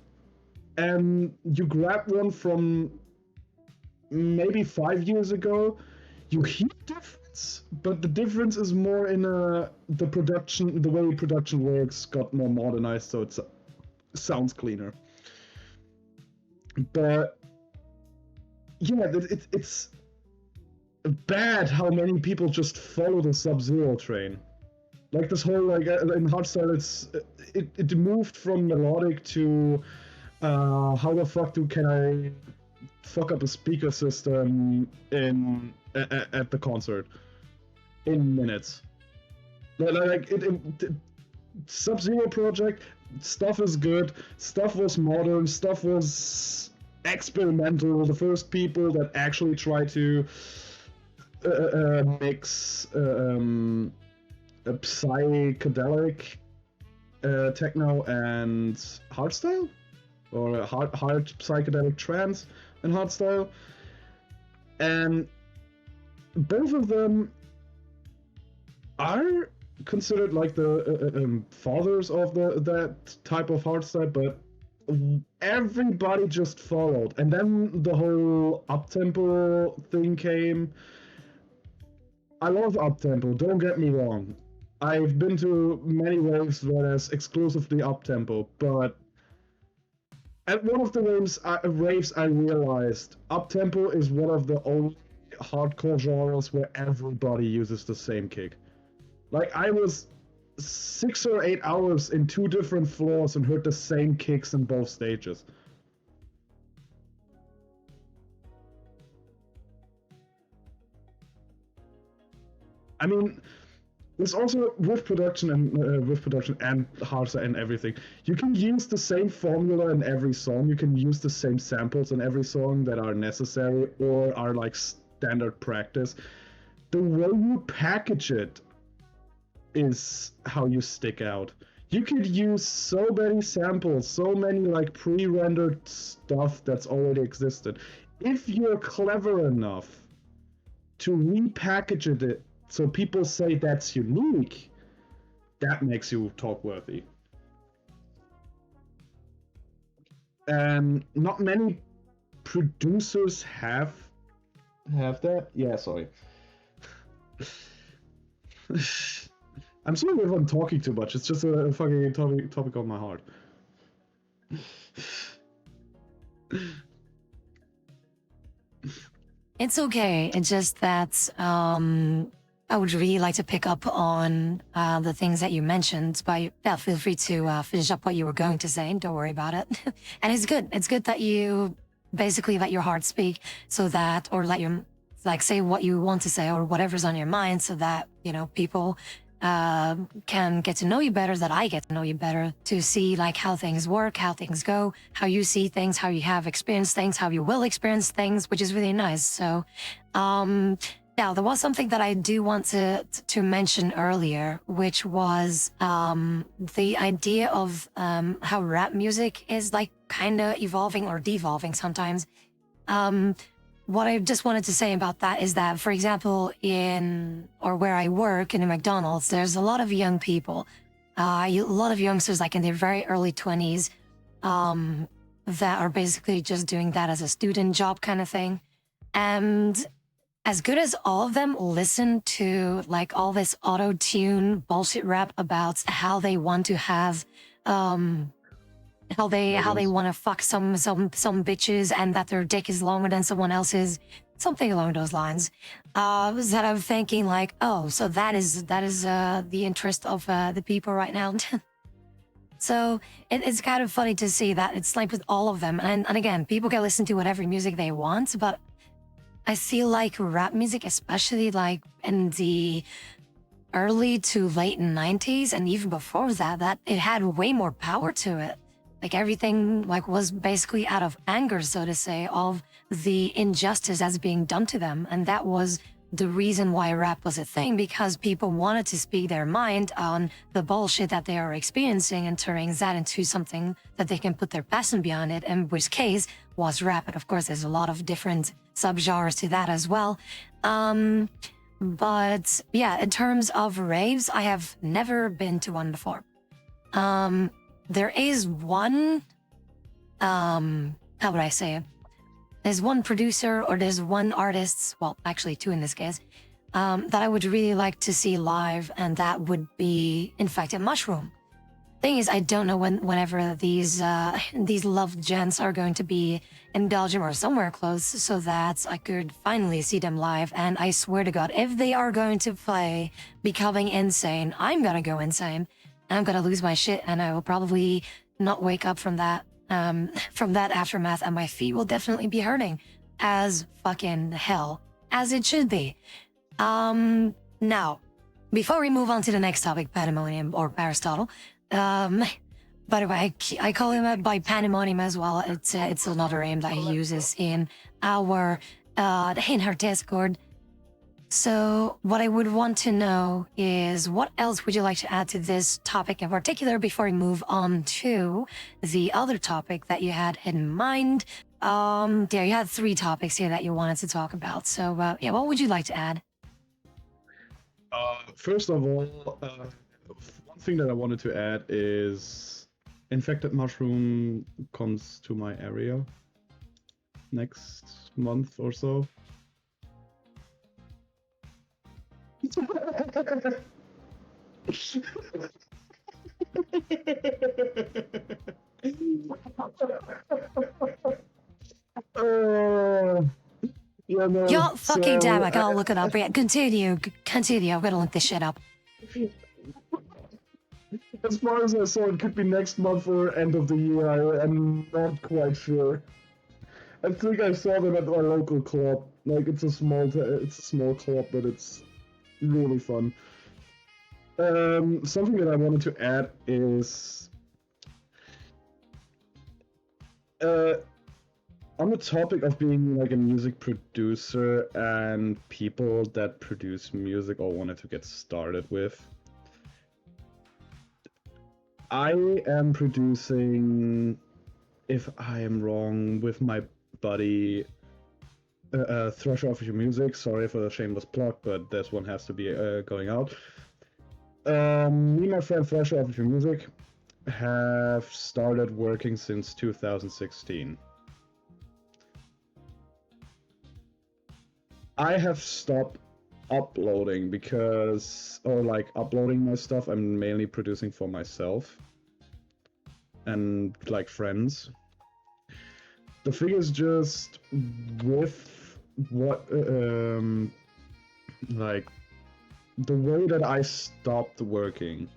and you grab one from maybe 5 years ago, you hear difference, but the difference is more in the production, the way production works got more modernized, so it sounds cleaner. But yeah, it's bad how many people just follow the Sub-Zero train. Like this whole like in hardstyle, it moved from melodic to how the fuck can I fuck up a speaker system at the concert in minutes. Like Sub-Zero project stuff is good. Stuff was modern. Stuff was experimental. The first people that actually try to mix psychedelic techno and hardstyle, or hard psychedelic trance and hardstyle, and both of them are considered like the fathers of the that type of hardstyle, but everybody just followed, and then the whole uptempo thing came. I love uptempo. Don't get me wrong. I've been to many raves where it's exclusively uptempo, but at one of the raves I realized uptempo is one of the only hardcore genres where everybody uses the same kick. Like I was 6 or 8 hours in two different floors and heard the same kicks in both stages. I mean, there's also with production and hardware and everything. You can use the same formula in every song. You can use the same samples in every song that are necessary or are like standard practice. The way you package it is how you stick out. You could use so many samples, so many like pre-rendered stuff that's already existed. If you're clever enough to repackage it so people say that's unique, that makes you talk worthy. And not many producers have that. Yeah, sorry. I'm sorry if I'm talking too much. It's just a fucking topic on my heart. It's okay. It's just that I would really like to pick up on the things that you mentioned. But yeah, feel free to finish up what you were going to say. Don't worry about it. And it's good. It's good that you basically let your heart speak, so that, or let your like say what you want to say or whatever's on your mind, so that people can get to know you better, that I get to know you better, to see like how things work, how things go, how you see things, how you have experienced things, how you will experience things, which is really nice. So, now there was something that I do want to mention earlier, which was the idea of how rap music is like kind of evolving or devolving sometimes. What I just wanted to say about that is that, for example, where I work in a McDonald's, there's a lot of young people, a lot of youngsters like in their very early 20s, that are basically just doing that as a student job kind of thing. And as good as all of them listen to like all this auto-tune bullshit rap about how they want to have how they want to fuck some bitches, and that their dick is longer than someone else's, something along those lines. That I'm thinking like, oh, so that is the interest of the people right now. So it's kind of funny to see that it's like with all of them, and again, people can listen to whatever music they want, but I feel like rap music, especially like in the early to late 90s and even before that, that it had way more power to it. Like everything like was basically out of anger, so to say, of the injustice that's being done to them. And that was the reason why rap was a thing, because people wanted to speak their mind on the bullshit that they are experiencing and turning that into something that they can put their passion behind it, in which case was rap. And of course, there's a lot of different subgenres to that as well. But yeah, in terms of raves, I have never been to one before. There is one, how would I say it? There's one producer or there's one artist, well, actually two in this case, that I would really like to see live, and that would be Infected Mushroom. Thing is, I don't know whenever these love gents are going to be in Belgium or somewhere close, so that I could finally see them live. And I swear to God, if they are going to play Becoming Insane, I'm gonna go insane. I'm gonna lose my shit, and I will probably not wake up from that aftermath, and my feet will definitely be hurting as fucking hell, as it should be. Now, before we move on to the next topic, pandemonium or Aristotle, by the way, I call him by pandemonium as well. It's another name that he uses in our Discord. So what I would want to know is, what else would you like to add to this topic in particular before we move on to the other topic that you had in mind? Yeah, you had 3 topics here that you wanted to talk about. So yeah, what would you like to add? First of all, one thing that I wanted to add is infected mushroom comes to my area next month or so. uh, yeah, no. You're fucking damn, I So gotta look it up. Yeah, continue. I'm gonna look this shit up. as far as I saw, it could be next month or end of the year. I'm not quite sure. I think I saw them at our local club. Like it's a small club, but it's really fun. Something that I wanted to add is uh, on the topic of being like a music producer and people that produce music or wanted to get started with. I am producing, if I am wrong, with my buddy Thrush Official Music. Sorry for the shameless plug, but this one has to be going out. Me and my friend Thrush Official Music have started working since 2016. I have stopped uploading because, or like uploading my stuff, I'm mainly producing for myself and like friends. The thing is just with what, like the way that I stopped working,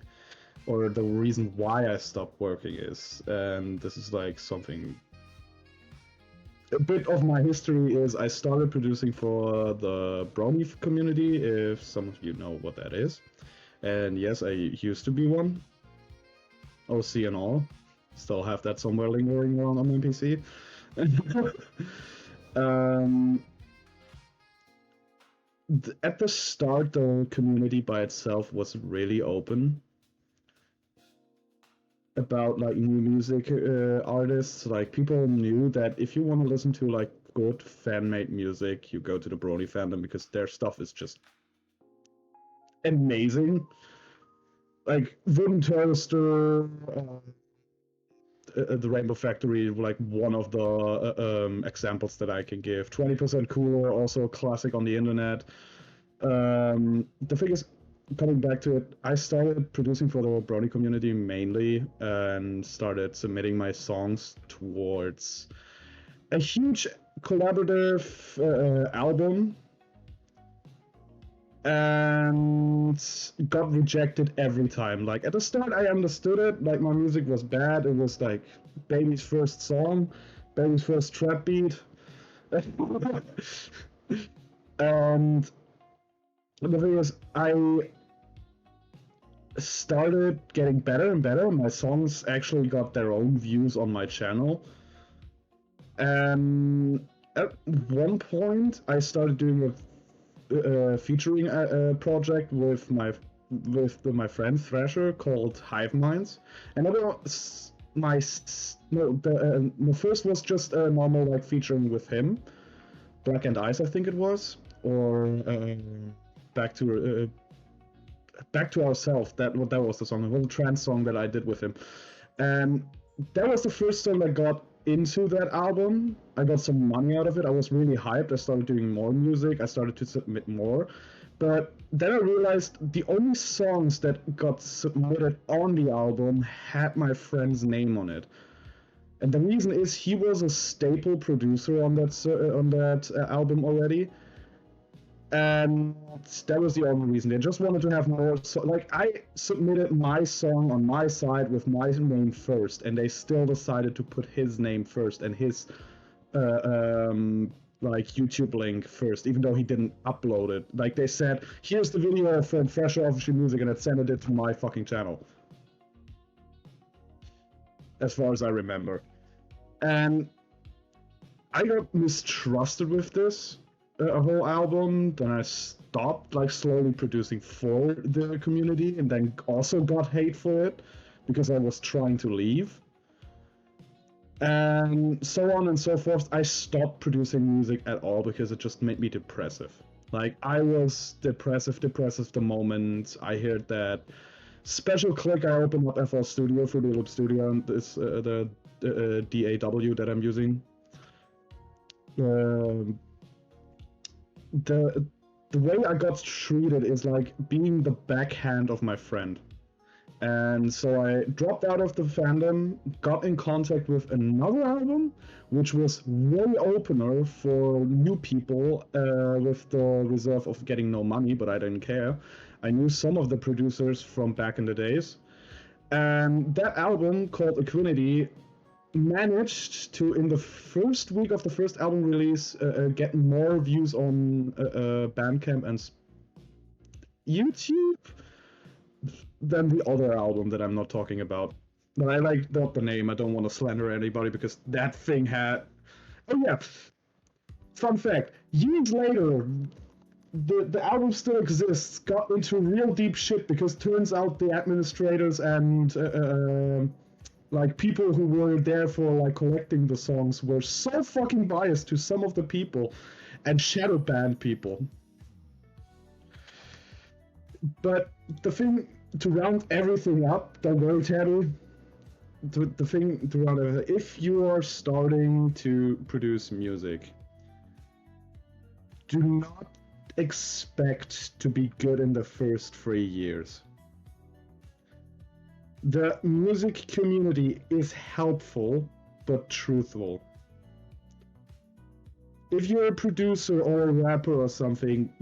or the reason why I stopped working is, and this is like something. A bit of my history is I started producing for the Brownie community, if some of you know what that is. And yes, I used to be one. OC and all. Still have that somewhere lingering around on my PC. At the start, the community by itself was really open about like new music artists. Like people knew that if you want to listen to like good fan-made music, you go to the Brony fandom because their stuff is just amazing. Like Wooden Toaster, the Rainbow Factory, like one of the examples that I can give. 20% Cooler, also a classic on the internet. The thing is, coming back to it, I started producing for the Brony community mainly and started submitting my songs towards a huge collaborative album and got rejected every time. Like at the start, I understood it. Like my music was bad. It was like Baby's first song, Baby's first trap beat. And the thing is, I started getting better and better. My songs actually got their own views on my channel. And at one point, I started doing a featuring project with my friend Thrasher called Hive Minds, and that was the first was just a normal like featuring with him, Black and Ice I think it was, or back to ourselves. That was the song, a whole trance song that I did with him, and that was the first song that got into that album. I got some money out of it. I was really hyped. I started doing more music. I started to submit more. But then I realized the only songs that got submitted on the album had my friend's name on it. And the reason is he was a staple producer on that album already. And that was the only reason. They just wanted to have more. Like I submitted my song on my side with my name first, and they still decided to put his name first and his like YouTube link first, even though he didn't upload it. Like they said, here's the video from Fresher Official Music, and it sent it to my fucking channel, as far as I remember. And I got mistrusted with this a whole album. Then I stopped like slowly producing for the community, and then also got hate for it because I was trying to leave, and so on and so forth. I stopped producing music at all because it just made me depressive. Like, I was depressive the moment I heard that special click. I opened up FL Studio, Fruity Loop Studio, and this the DAW that I'm using. Um the the way I got treated is like being the backhand of my friend. And so I dropped out of the fandom, got in contact with another album, which was way opener for new people, with the reserve of getting no money, but I didn't care. I knew some of the producers from back in the days. And that album called Equinity managed to, in the first week of the first album release, get more views on Bandcamp and YouTube than the other album that I'm not talking about. But I like not the name. I don't want to slander anybody because that thing had. Oh yeah, fun fact. Years later, the album still exists. Got into real deep shit because turns out the administrators and like people who were there for like collecting the songs were so fucking biased to some of the people and shadow banned people. But the thing to round everything up, don't worry, Tabby. The thing to round everything, if you are starting to produce music, do not expect to be good in the first 3 years. The music community is helpful, but truthful. If you're a producer or a rapper or something,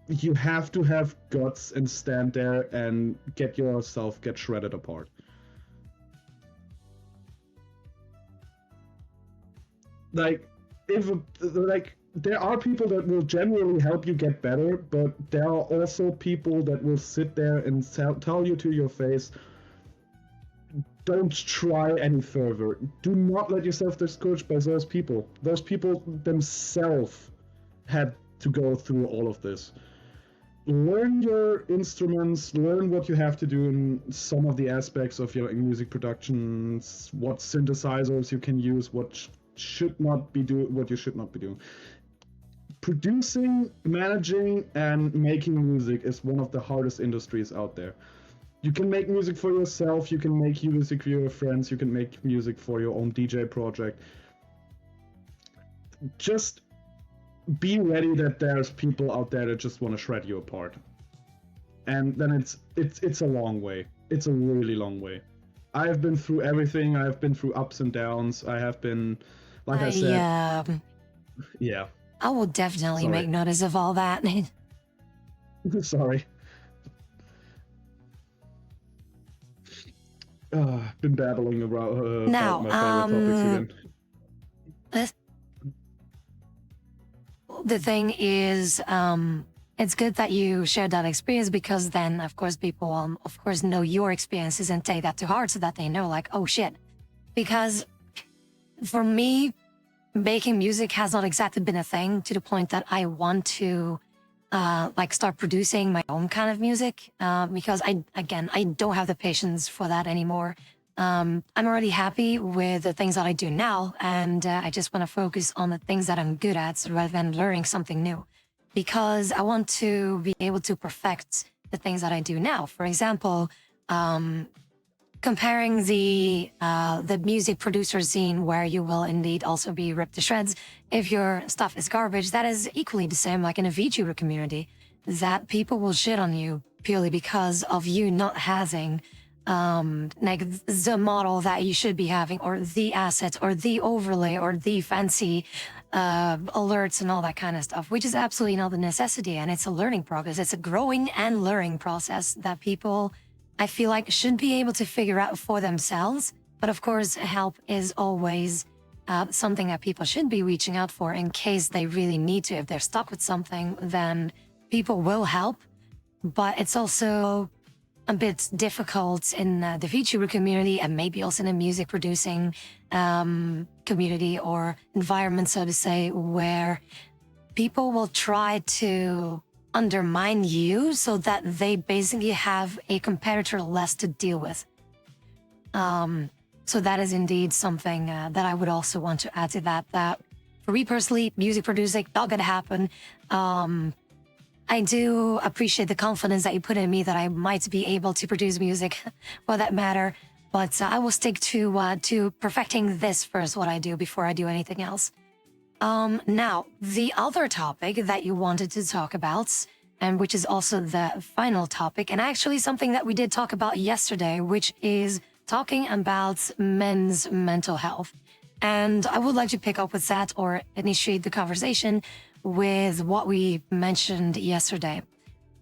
you have to have guts and stand there and get yourself get shredded apart. Like, if like there are people that will generally help you get better, but there are also people that will sit there and tell you to your face, don't try any further. Do not let yourself discouraged by those people. Those people themselves had to go through all of this. Learn your instruments, learn what you have to do in some of the aspects of your music productions, what synthesizers you can use, what should not be what you should not be doing. Producing, managing, and making music is one of the hardest industries out there. You can make music for yourself, you can make music for your friends, you can make music for your own DJ project. Just be ready that there's people out there that just want to shred you apart. And then it's a long way. It's a really long way. I have been through everything. I have been through ups and downs. I have been, like I said, yeah. I will definitely make notice of all that. Sorry. Been babbling about now, my favorite topics again. The thing is, it's good that you shared that experience because then, of course, people will, of course, know your experiences and take that to heart so that they know, like, oh shit. Because for me, making music has not exactly been a thing to the point that I want to, like, start producing my own kind of music. Because I don't have the patience for that anymore. I'm already happy with the things that I do now, and I just want to focus on the things that I'm good at rather than learning something new. Because I want to be able to perfect the things that I do now. For example, comparing the music producer scene where you will indeed also be ripped to shreds if your stuff is garbage, that is equally the same like in a VTuber community, that people will shit on you purely because of you not having like the model that you should be having, or the assets, or the overlay, or the fancy alerts and all that kind of stuff, which is absolutely not a necessity. And it's a learning process. It's a growing and learning process that people, I feel like, should be able to figure out for themselves. But of course, help is always something that people should be reaching out for in case they really need to. If they're stuck with something, then people will help. But it's also a bit difficult in the VTuber community, and maybe also in the music producing community or environment, so to say, where people will try to undermine you so that they basically have a competitor less to deal with. So that is indeed something that I would also want to add to that, that for me personally, music producing, not gonna happen. I do appreciate the confidence that you put in me that I might be able to produce music for that matter. But I will stick to perfecting this first, what I do before I do anything else. Now, the other topic that you wanted to talk about, and which is also the final topic, and actually something that we did talk about yesterday, which is talking about men's mental health. And I would like to pick up with that or initiate the conversation with what we mentioned yesterday.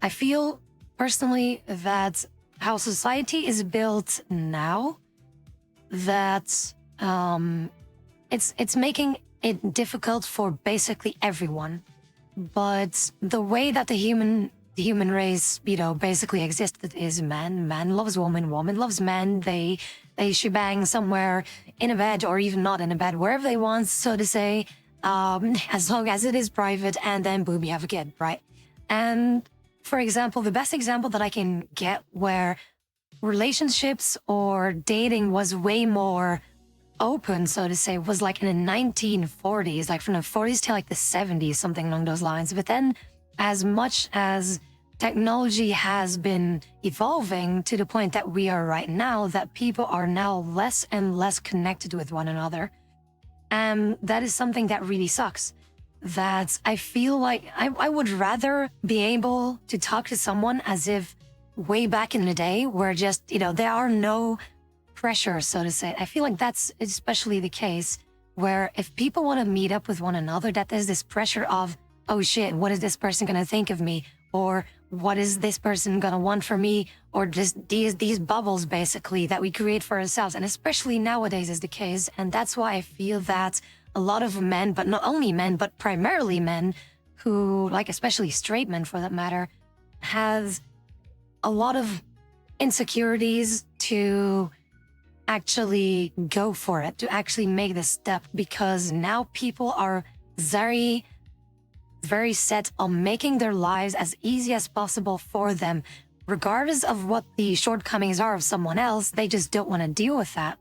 I feel personally that how society is built now, that it's making it difficult for basically everyone. But the way that the human race, basically existed is man loves woman loves man. They shebang somewhere in a bed or even not in a bed, wherever they want, so to say, as long as it is private, and then boom, you have a kid, right? And for example, the best example that I can get where relationships or dating was way more open, so to say, was like in the 1940s, like from the 40s to like the 70s, something along those lines. But then as much as technology has been evolving to the point that we are right now, that people are now less and less connected with one another. And that is something that really sucks. That I feel like I would rather be able to talk to someone as if way back in the day where just, there are no pressure, so to say. I feel like that's especially the case where if people want to meet up with one another, that there's this pressure of, oh shit, what is this person going to think of me? Or what is this person going to want from me? Or just these bubbles basically that we create for ourselves. And especially nowadays is the case. And that's why I feel that a lot of men, but not only men, but primarily men who, like especially straight men for that matter, has a lot of insecurities to actually go for it, to actually make this step, because now people are very, very set on making their lives as easy as possible for them. Regardless of what the shortcomings are of someone else, they just don't want to deal with that.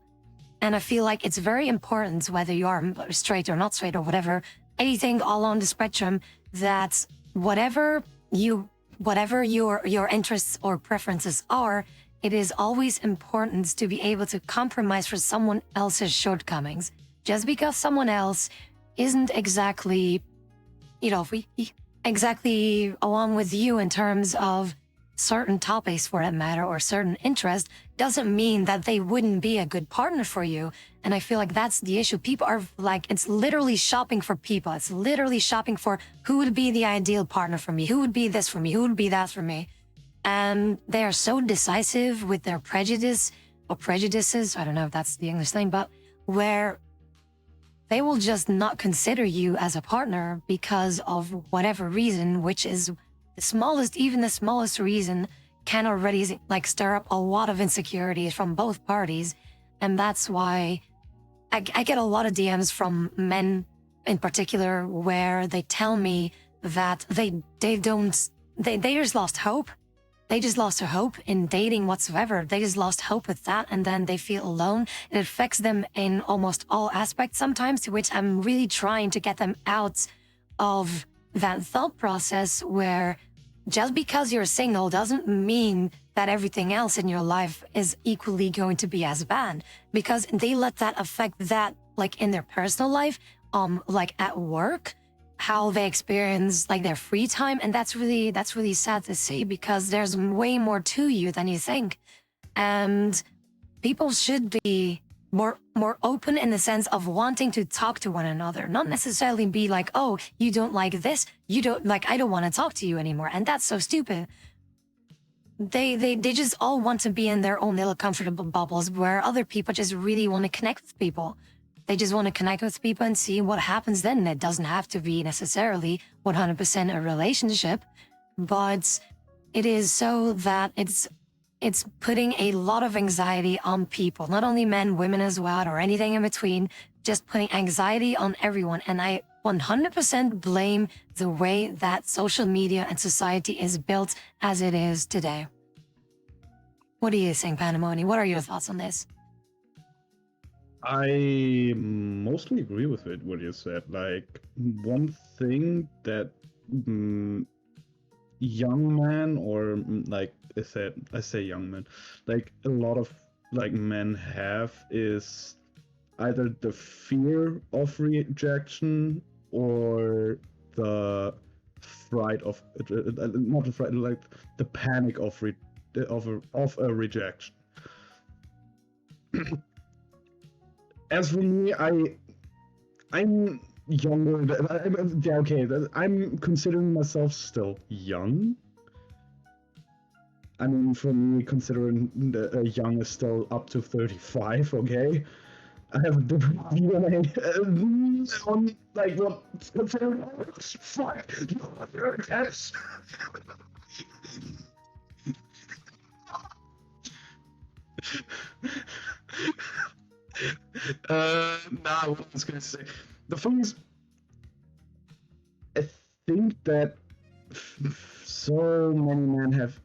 And I feel like it's very important, whether you are straight or not straight or whatever, anything all on the spectrum, that whatever your interests or preferences are, it is always important to be able to compromise for someone else's shortcomings. Just because someone else isn't exactly, exactly along with you in terms of certain topics for that matter or certain interest, doesn't mean that they wouldn't be a good partner for you. And I feel like that's the issue. People are like, it's literally shopping for people. It's literally shopping for who would be the ideal partner for me, who would be this for me, who would be that for me. And they are so decisive with their prejudices, I don't know if that's the English name, but where they will just not consider you as a partner because of whatever reason, which is even the smallest reason can already like stir up a lot of insecurities from both parties. And that's why I get a lot of DMs from men in particular where they tell me that they just lost hope. They just lost their hope in dating whatsoever. They just lost hope with that, and then they feel alone. It affects them in almost all aspects sometimes, to which I'm really trying to get them out of that thought process where just because you're single doesn't mean that everything else in your life is equally going to be as bad, because they let that affect that, like in their personal life, like at work, how they experience like their free time. And that's really sad to see, because there's way more to you than you think. And people should be more open in the sense of wanting to talk to one another, not necessarily be like, oh, you don't like this, you don't like, I don't want to talk to you anymore. And that's so stupid. They just all want to be in their own little comfortable bubbles, where other people just really want to connect with people. They just want to connect with people and see what happens then. It doesn't have to be necessarily 100% a relationship, but it is so that it's putting a lot of anxiety on people, not only men, women as well, or anything in between, just putting anxiety on everyone. And I 100% blame the way that social media and society is built as it is today. What do you think, Panamoni? What are your thoughts on this? I mostly agree with what you said. Like, one thing that young men, or like I say young men, like a lot of like men have, is either the fear of rejection or the fright of not the fright, like the panic of a rejection. As for me, I'm younger. Yeah, okay. I'm considering myself still young. I mean, for me, considering young is still up to 35. Okay, I have a different view on like what's considered. Fuck. Yes. Nah, what I was gonna say. The thing is, I think that so many men have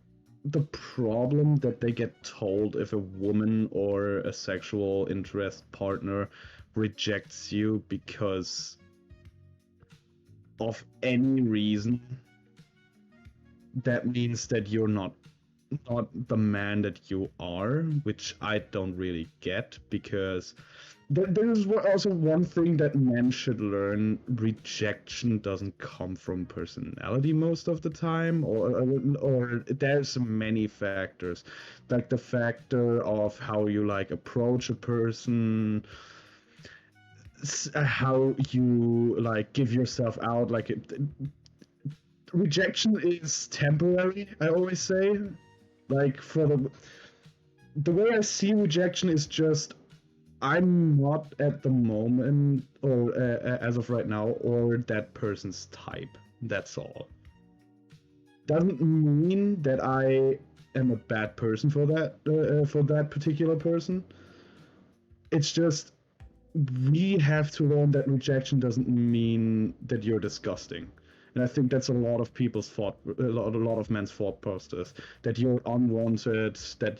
the problem that they get told if a woman or a sexual interest partner rejects you because of any reason, that means that you're not the man that you are, which I don't really get, because there's also one thing that men should learn: rejection doesn't come from personality most of the time, or there's many factors, like the factor of how you like approach a person, how you like give yourself out. Like rejection is temporary, I always say. Like for the way I see rejection is just, I'm not at the moment, or as of right now, or that person's type. That's all. Doesn't mean that I am a bad person for that particular person. It's just, we have to learn that rejection doesn't mean that you're disgusting. And I think that's a lot of people's thought, a lot of men's thought process, that you're unwanted, that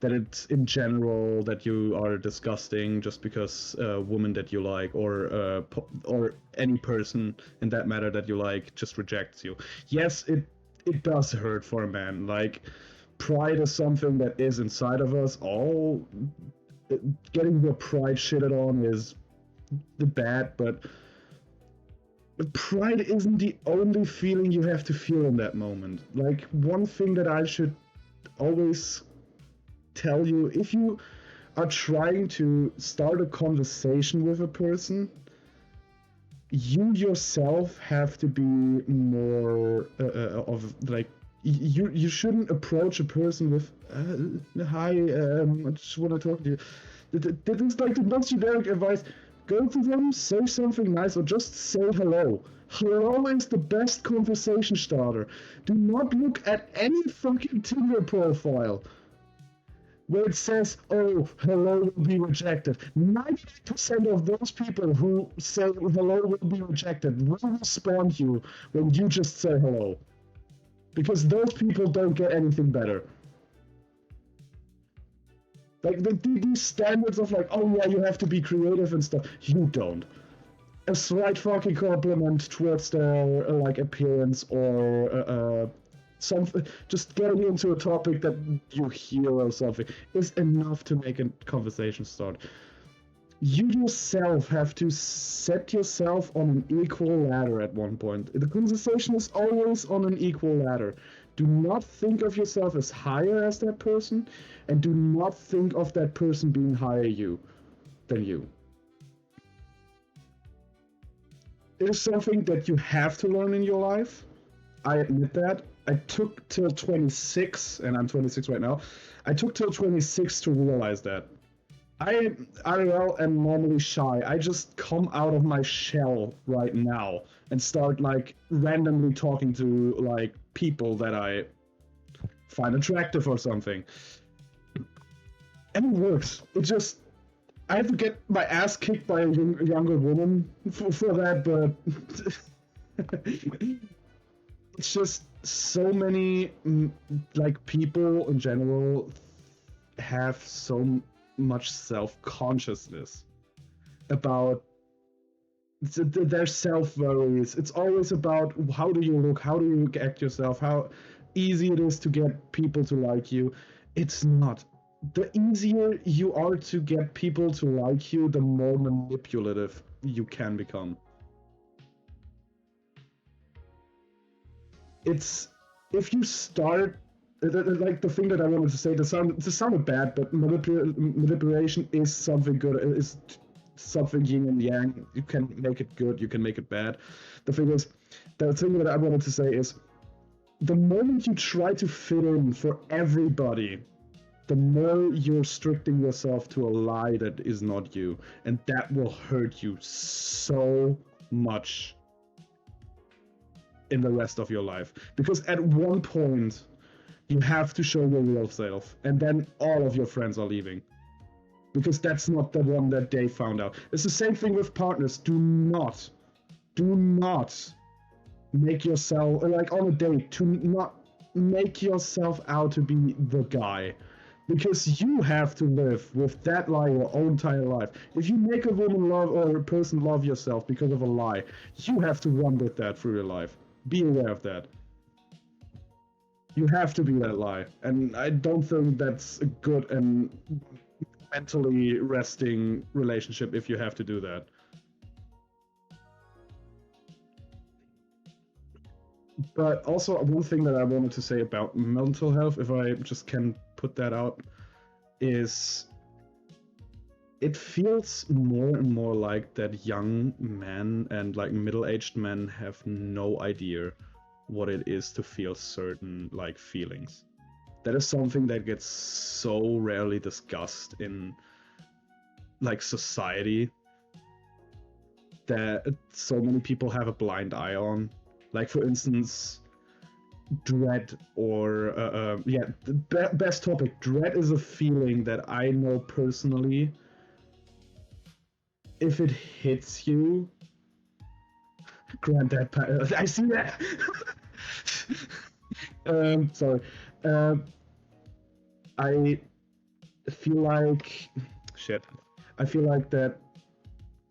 it's in general that you are disgusting just because a woman that you like, or any person in that matter that you like, just rejects you. Yes, it does hurt for a man. Like, pride is something that is inside of us all. Getting your pride shitted on is bad, but pride isn't the only feeling you have to feel in that moment. Like, one thing that I should always tell you: if you are trying to start a conversation with a person, you yourself have to be more of like, you shouldn't approach a person with hi, I just want to talk to you. That is like the most generic advice. Go to them, say something nice, or just say hello. Hello is the best conversation starter. Do not look at any fucking Tinder profile where it says, oh, hello will be rejected. 90% of those people who say hello will be rejected will respond to you when you just say hello. Because those people don't get anything better. Like, these standards of like, oh yeah, you have to be creative and stuff, you don't. A slight fucking compliment towards their like appearance, or something, just getting into a topic that you hear or something, is enough to make a conversation start. You yourself have to set yourself on an equal ladder at one point. The conversation is always on an equal ladder. Do not think of yourself as higher as that person, and do not think of that person being higher than you. It is something that you have to learn in your life. I admit that. I took till 26, and I'm 26 right now. I took till 26 to realize that. I am normally shy. I just come out of my shell right now and start like randomly talking to like people that I find attractive or something. And it works. It just, I have to get my ass kicked by a younger woman for that, but it's just so many like people in general have so much self-consciousness about their self worries. It's always about how do you look, how do you act yourself, how easy it is to get people to like you. It's not. The easier you are to get people to like you, the more manipulative you can become. It's if you start like the thing that I wanted to say. To sound bad, but manipulation is something good. It is something yin and yang. You can make it good. You can make it bad. The thing is, the thing that I wanted to say is, the moment you try to fit in for everybody, the more you're restricting yourself to a lie that is not you, and that will hurt you so much in the rest of your life. Because at one point, you have to show your real self, and then all of your friends are leaving. Because that's not the one that they found out. It's the same thing with partners. Do not make yourself, like on a date, to not make yourself out to be the guy. Because you have to live with that lie your own entire life. If you make a woman love or a person love yourself because of a lie, you have to run with that through your life. Be aware of that. You have to be that lie. And I don't think that's a good and mentally resting relationship if you have to do that. But also, one thing that I wanted to say about mental health, if I just can put that out, is it feels more and more like that young men and like middle-aged men have no idea what it is to feel certain like feelings. That is something that gets so rarely discussed in like society, that so many people have a blind eye on. Like, for instance, dread, or best topic. Dread is a feeling that I know personally. If it hits you, granddad, I see that. Sorry. I feel like shit. I feel like that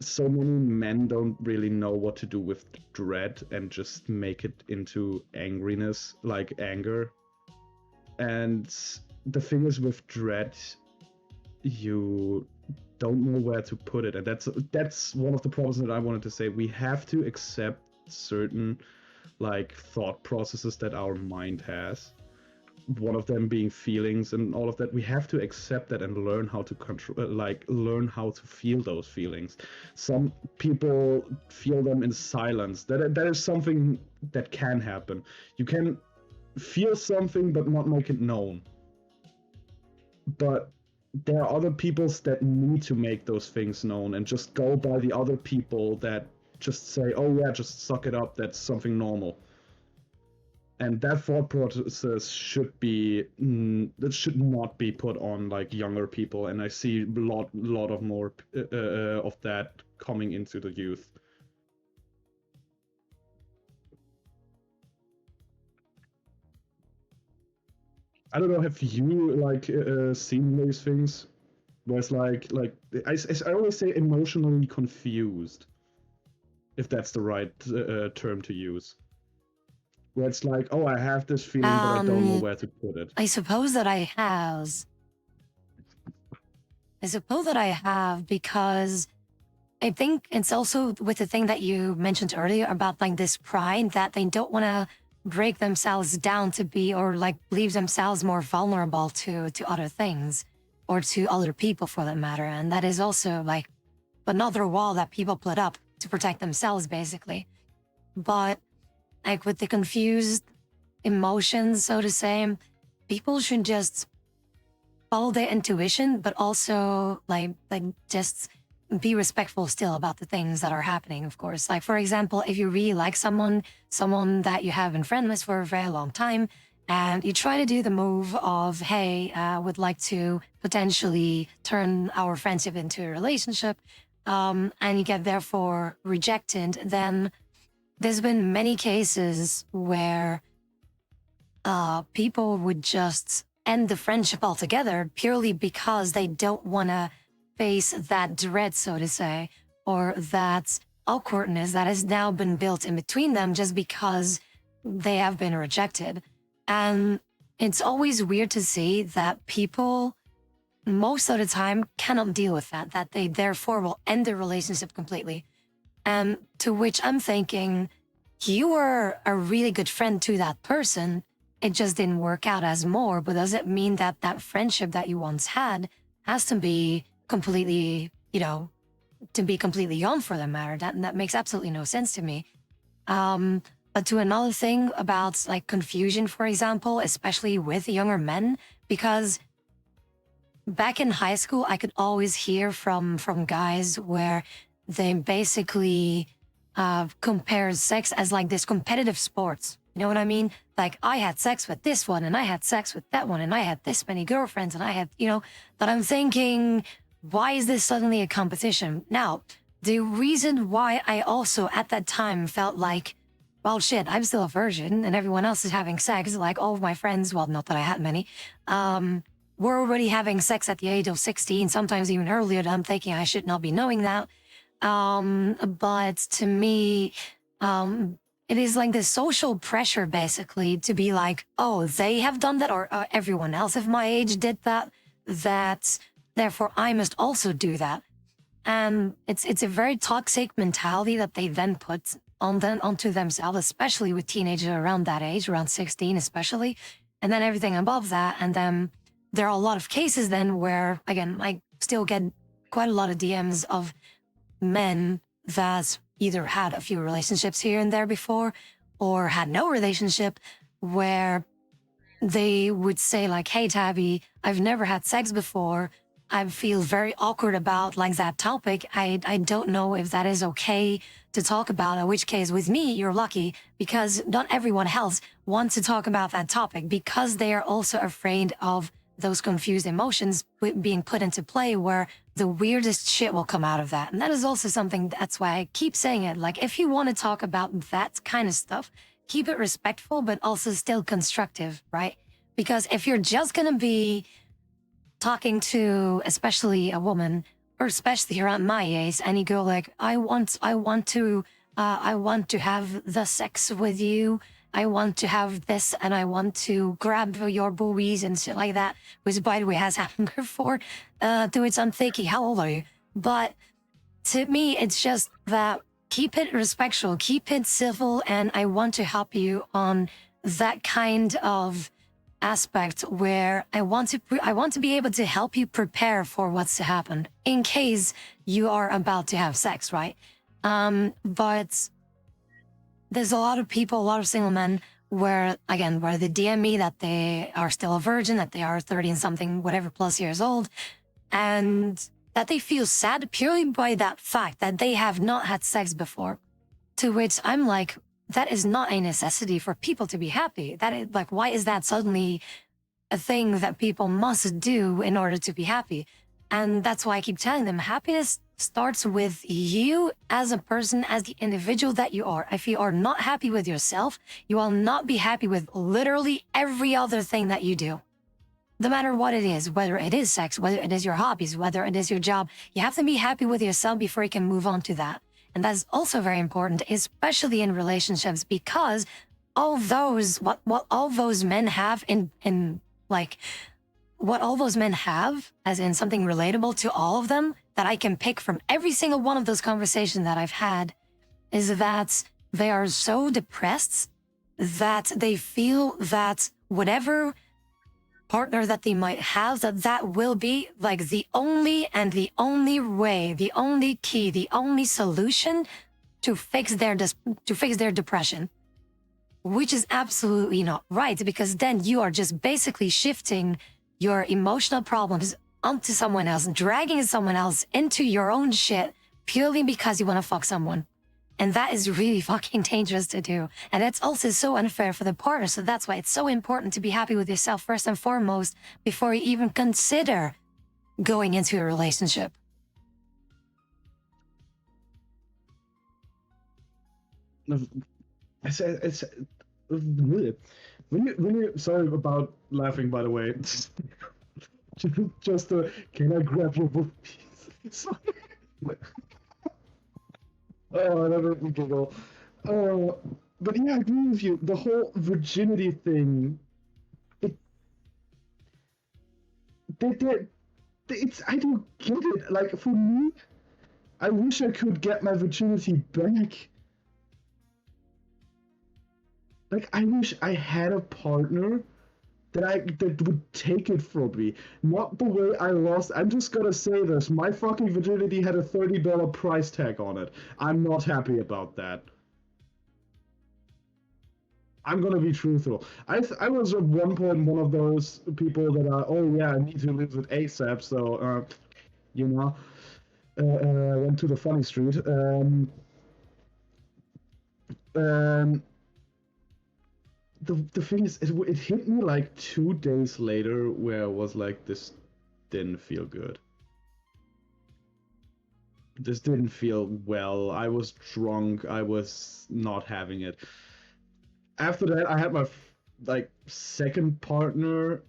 so many men don't really know what to do with dread and just make it into angriness, like anger. And the thing is, with dread, you don't know where to put it, and that's one of the problems that I wanted to say. We have to accept certain like thought processes that our mind has, one of them being feelings and all of that. We have to accept that and learn how to control, like learn how to feel those feelings. Some people feel them in silence. That is something that can happen. You can feel something but not make it known. But there are other peoples that need to make those things known and just go by the other people that just say, oh yeah, just suck it up, that's something normal. And that thought process should be that should not be put on like younger people, and I see a lot of more of that coming into the youth. I don't know, have you like seen these things where it's like I always say emotionally confused, if that's the right term to use, where it's like, oh, I have this feeling, but I don't know where to put it. I suppose that I have. Because I think it's also with the thing that you mentioned earlier about like this pride that they don't want to break themselves down to be, or like leave themselves more vulnerable to other things or to other people for that matter. And that is also like another wall that people put up to protect themselves basically. But like with the confused emotions, so to say, people should just follow their intuition, but also like just be respectful still about the things that are happening, of course. Like, for example, if you really like someone that you have been friends with for a very long time, and you try to do the move of, hey, would like to potentially turn our friendship into a relationship, and you get therefore rejected, then there's been many cases where people would just end the friendship altogether purely because they don't want to face that dread, so to say, or that awkwardness that has now been built in between them just because they have been rejected. And it's always weird to see that people most of the time cannot deal with that they therefore will end the relationship completely. And to which I'm thinking, you were a really good friend to that person. It just didn't work out as more. But does it mean that that friendship that you once had has to be completely, to be completely gone for that matter? That makes absolutely no sense to me. But to another thing about like confusion, for example, especially with younger men, because back in high school, I could always hear from guys where they basically compare sex as like this competitive sports. You know what I mean? Like I had sex with this one and I had sex with that one and I had this many girlfriends and I had, that I'm thinking, why is this suddenly a competition? Now, the reason why I also at that time felt like, well, shit, I'm still a virgin and everyone else is having sex. Like all of my friends, well, not that I had many, were already having sex at the age of 16, sometimes even earlier. I'm thinking I should not be knowing that. But to me, it is like this social pressure basically to be like, oh, they have done that or everyone else of my age did that, that therefore I must also do that. And it's a very toxic mentality that they then put onto themselves, especially with teenagers around that age, around 16 especially, and then everything above that. And then there are a lot of cases then where, again, I still get quite a lot of DMs of men that either had a few relationships here and there before or had no relationship, where they would say like, hey, Tabby, I've never had sex before. I feel very awkward about like that topic. I don't know if that is okay to talk about, in which case with me, you're lucky because not everyone else wants to talk about that topic because they are also afraid of those confused emotions being put into play where the weirdest shit will come out of that. And that is also something, that's why I keep saying it. Like, if you want to talk about that kind of stuff, keep it respectful, but also still constructive, right? Because if you're just going to be talking to, especially a woman, or especially around my age, and you go like, I want to have the sex with you. I want to have this and I want to grab your boobies and shit like that, which by the way has happened before. To which I'm thinking, how old are you? But to me, it's just that keep it respectful, keep it civil, and I want to help you on that kind of aspect where I want to be able to help you prepare for what's to happen in case you are about to have sex, right? But there's a lot of people, a lot of single men where they DM me that they are still a virgin, that they are 30 and something, whatever plus years old, and that they feel sad purely by that fact that they have not had sex before. To which I'm like, that is not a necessity for people to be happy. That is like, why is that suddenly a thing that people must do in order to be happy? And that's why I keep telling them happiness starts with you as a person, as the individual that you are. If you are not happy with yourself, you will not be happy with literally every other thing that you do. No matter what it is, whether it is sex, whether it is your hobbies, whether it is your job, you have to be happy with yourself before you can move on to that. And that's also very important, especially in relationships, because all those, what all those men have what all those men have, as in something relatable to all of them, that I can pick from every single one of those conversations that I've had, is that they are so depressed that they feel that whatever partner that they might have, that will be like the only way, the only key, the only solution to fix their depression, which is absolutely not right, because then you are just basically shifting your emotional problems onto someone else, dragging someone else into your own shit purely because you want to fuck someone. And that is really fucking dangerous to do. And that's also so unfair for the partner. So that's why it's so important to be happy with yourself first and foremost before you even consider going into a relationship. It's weird. When you sorry about laughing, by the way. Can I grab your book, please? Sorry. Oh, that made me giggle. Oh, but yeah, I agree with you. The whole virginity thing, it, that it's, I don't get it. Like, for me, I wish I could get my virginity back. Like, I wish I had a partner that would take it from me. Not the way I lost. I'm just gonna say this. My fucking virginity had a $30 price tag on it. I'm not happy about that. I'm gonna be truthful. I was at one point one of those people that are, oh yeah, I need to lose it ASAP. So you know, went to the funny street. Um, the thing is, it hit me like 2 days later, where I was like, this didn't feel good. This didn't feel well. I was drunk. I was not having it. After that, I had my like second partner.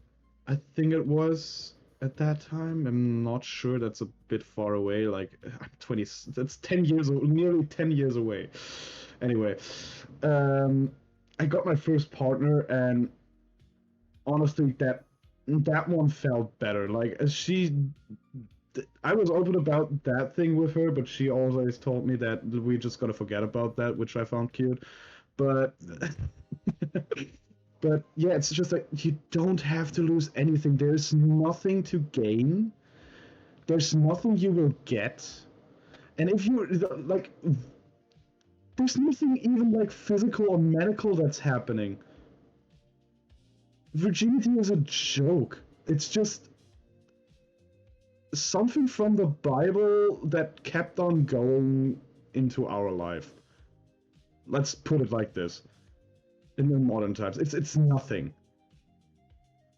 I think it was at that time. I'm not sure. That's a bit far away. Like I'm 20. That's 10 years. Nearly 10 years away. Anyway, um, I got my first partner, and honestly, that one felt better. Like I was open about that thing with her, but she always told me that we just gotta forget about that, which I found cute. But but yeah, it's just like you don't have to lose anything. There's nothing to gain. There's nothing you will get. And if you like, there's nothing even like physical or medical that's happening. Virginity is a joke. It's just something from the Bible that kept on going into our life. Let's put it like this. In the modern times, it's nothing.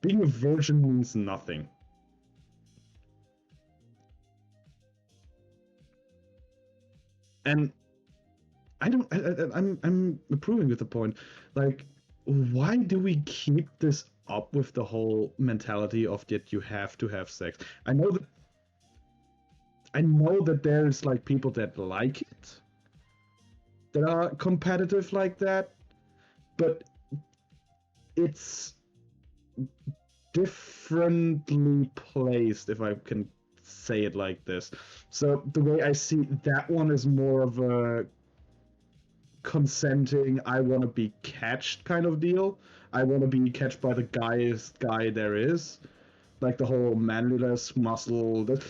Being a virgin means nothing. And I don't. I'm approving with the point. Like, why do we keep this up with the whole mentality of that you have to have sex? I know that there's like people that like it, that are competitive like that, but it's differently placed, if I can say it like this. So the way I see that one is more of a consenting, I want to be catched kind of deal. I want to be catched by the guyest guy there is. Like the whole manliness, muscle, that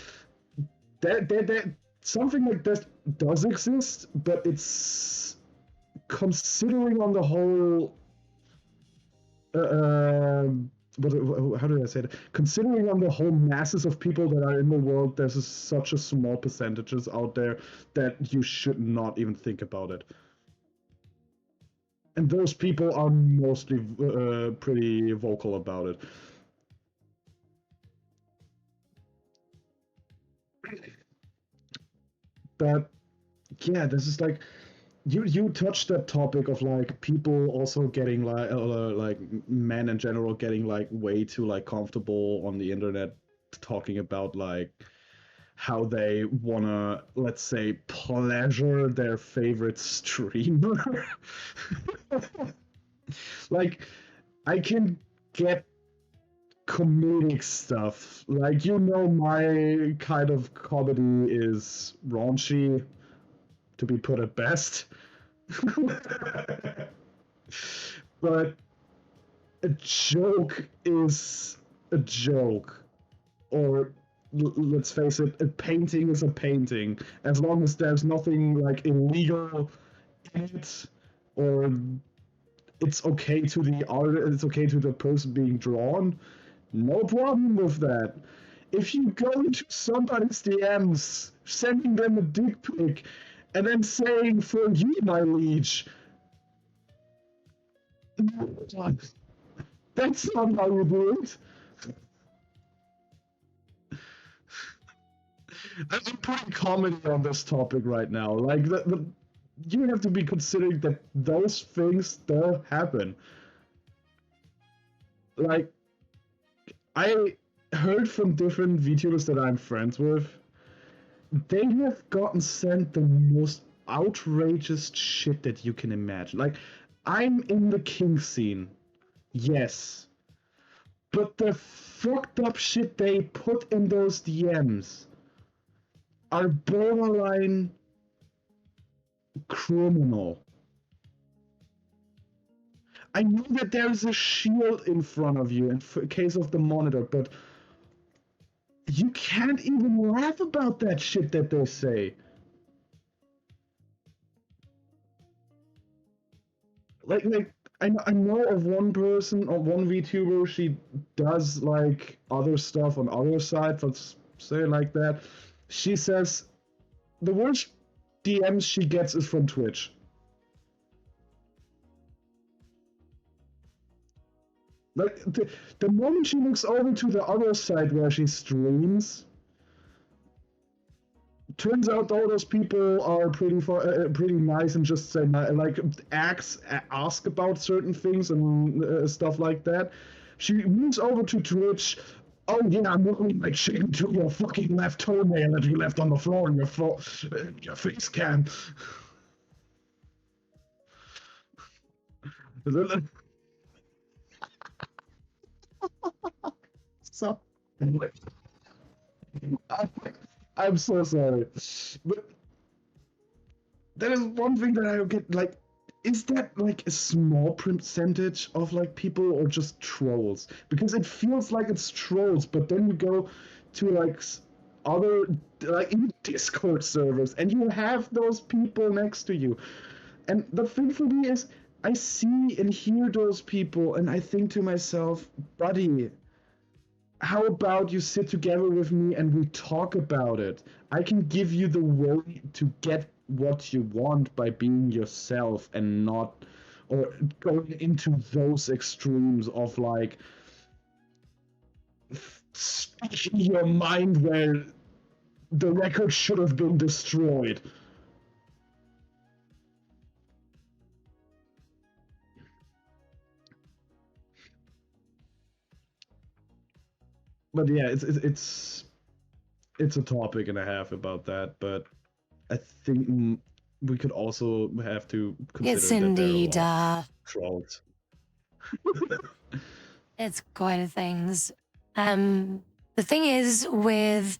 something like that does exist, but it's considering on the whole how do I say it? Considering on the whole masses of people that are in the world, there's such a small percentages out there that you should not even think about it. And those people are mostly pretty vocal about it. But yeah, this is like you touched that topic of like people also getting like men in general getting like way too like comfortable on the internet talking about like how they wanna, let's say, pleasure their favorite streamer. Like I can get comedic stuff. Like my kind of comedy is raunchy, to be put at best. But a joke is a joke. Or let's face it, a painting is a painting. As long as there's nothing like illegal in it, or it's okay to the art, it's okay to the person being drawn, no problem with that. If you go into somebody's DMs, sending them a dick pic, and then saying, "For you, my liege," that's not how you do it. I'm putting comedy on this topic right now. Like, you have to be considering that those things still happen. Like, I heard from different VTubers that I'm friends with, they have gotten sent the most outrageous shit that you can imagine. Like, I'm in the kink scene, yes, but the fucked up shit they put in those DMs are borderline criminal. I know that there's a shield in front of you in case of the monitor, but you can't even laugh about that shit that they say. Like I know of one person or one VTuber, she does like other stuff on other sites, let's say it like that. She says the worst DMs she gets is from Twitch. Like the moment she looks over to the other side where she streams, turns out all those people are pretty nice and just say like ask about certain things and stuff like that. She moves over to Twitch. Oh yeah, I'm looking like shit to your fucking left toenail that you left on the floor in your face cam. So I'm so sorry, but that is one thing that I don't get. Like, is that like a small percentage of like people or just trolls? Because it feels like it's trolls, but then you go to like other like in Discord servers and you have those people next to you. And the thing for me is, I see and hear those people, and I think to myself, buddy, how about you sit together with me and we talk about it? I can give you the way to get what you want by being yourself and not or going into those extremes of like speaking your mind where the record should have been destroyed. But yeah, it's a topic and a half about that, but I think we could also have to It's consider that there are a indeed, lot of trolls. it's quite a things. The thing is with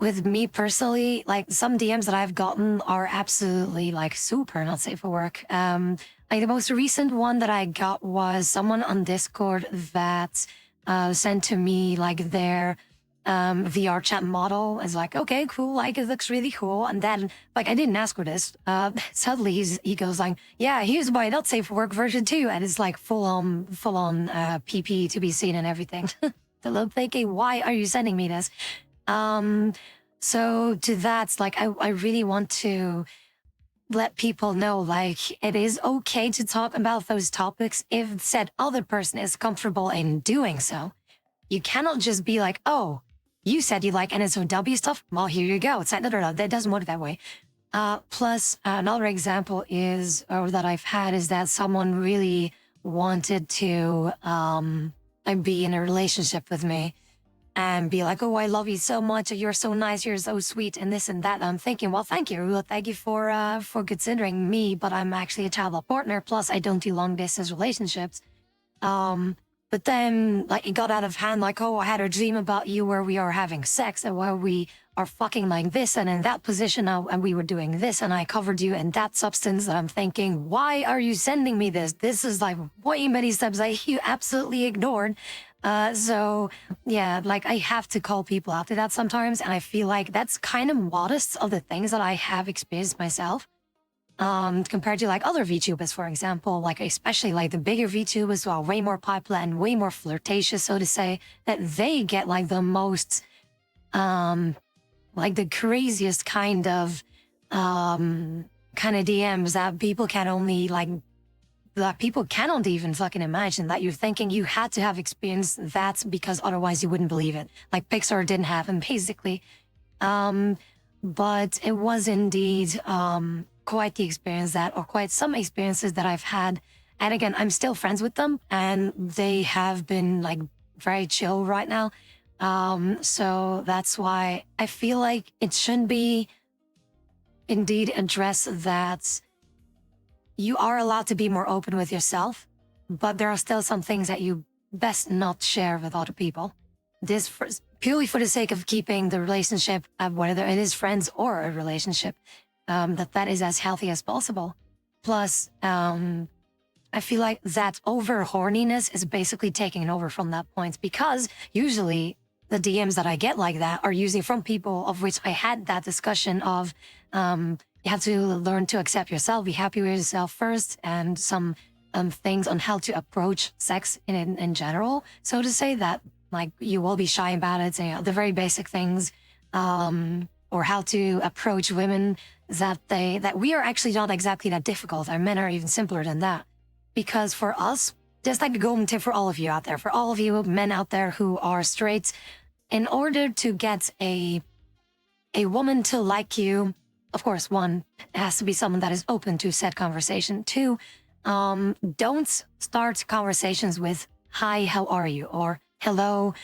me personally, like some DMs that I've gotten are absolutely like super not safe for work. Like the most recent one that I got was someone on Discord that sent to me like their VR chat model. Is like, okay, cool, like it looks really cool. And then like I didn't ask for this. Suddenly he goes like, yeah, here's my not safe for work version 2, and it's like full on PP to be seen and everything. So I'm thinking, why are you sending me this? So to that, like I really want to let people know like it is okay to talk about those topics if said other person is comfortable in doing so. You cannot just be like, oh, you said you like NSOW stuff. Well, here you go. It's like, no, that doesn't work that way. Plus, another example is, or that I've had, is that someone really wanted to be in a relationship with me and be like, oh, I love you so much. You're so nice. You're so sweet, and this and that. And I'm thinking, well, thank you. Well, thank you for considering me, but I'm actually a child partner. Plus, I don't do long distance relationships. But then, like, it got out of hand, like, oh, I had a dream about you where we are having sex and where we are fucking like this and in that position and we were doing this and I covered you in that substance. And I'm thinking, why are you sending me this? This is like way many steps that you absolutely ignored. So, yeah, like, I have to call people out to that sometimes. And I feel like that's kind of modest of the things that I have experienced myself. Compared to like other VTubers, for example, like especially like the bigger VTubers who are way more popular and way more flirtatious, so to say, that they get like the most, like the craziest kind of DMs that people can only like, that people cannot even fucking imagine, that you're thinking you had to have experienced that because otherwise you wouldn't believe it. Like Pixar didn't have them, basically. But it was indeed, quite the experience that, or quite some experiences that I've had. And again, I'm still friends with them and they have been like very chill right now. So that's why I feel like it shouldn't be indeed address that you are allowed to be more open with yourself, but there are still some things that you best not share with other people. This purely for the sake of keeping the relationship, whether it is friends or a relationship, that is as healthy as possible. Plus, I feel like that over horniness is basically taking over from that point, because usually the DMs that I get like that are usually from people of which I had that discussion of, you have to learn to accept yourself, be happy with yourself first, and some things on how to approach sex in general. So to say that, like, you will be shy about it, the very basic things, or how to approach women, that we are actually not exactly that difficult. Our men are even simpler than that. Because for us, just like the golden tip for all of you out there, for all of you men out there who are straight, in order to get a woman to like you, of course, one, it has to be someone that is open to said conversation. Two, don't start conversations with "Hi, how are you?" or "Hello,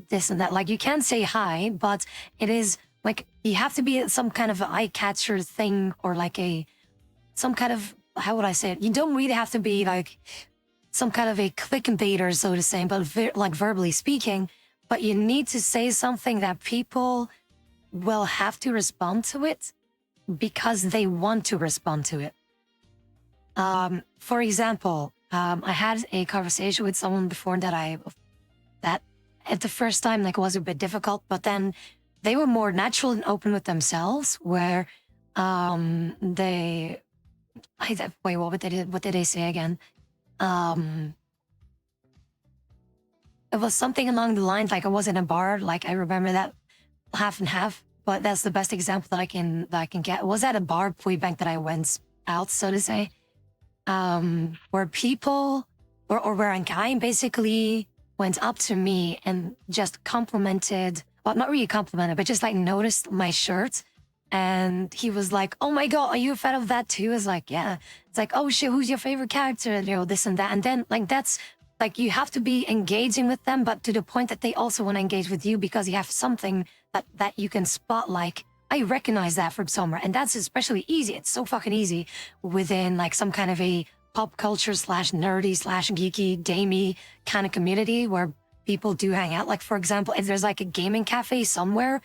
this and that." Like, you can say hi, but it is like you have to be some kind of eye catcher thing, or like some kind of, how would I say it? You don't really have to be like some kind of a clickbaiter, so to say, but like verbally speaking. But you need to say something that people will have to respond to it because they want to respond to it. For example, I had a conversation with someone before that at the first time, like, was a bit difficult, but then they were more natural and open with themselves, where wait, what did they say again? It was something along the lines, like, I was in a bar, like, I remember that half and half, but that's the best example that I can get. It was at a bar pre-bank that I went out, so to say, where people, or where a guy basically went up to me and just complimented, well, not really complimented, but just like noticed my shirt. And he was like, "Oh my God, are you a fan of that too?" I was like, "Yeah." It's like, "Oh shit, who's your favorite character?" This and that. And then, like, that's like, you have to be engaging with them, but to the point that they also want to engage with you, because you have something that you can spot, like, I recognize that from somewhere. And that's especially easy. It's so fucking easy within like some kind of a pop culture / nerdy / geeky, gamey kind of community where people do hang out. Like, for example, if there's like a gaming cafe somewhere,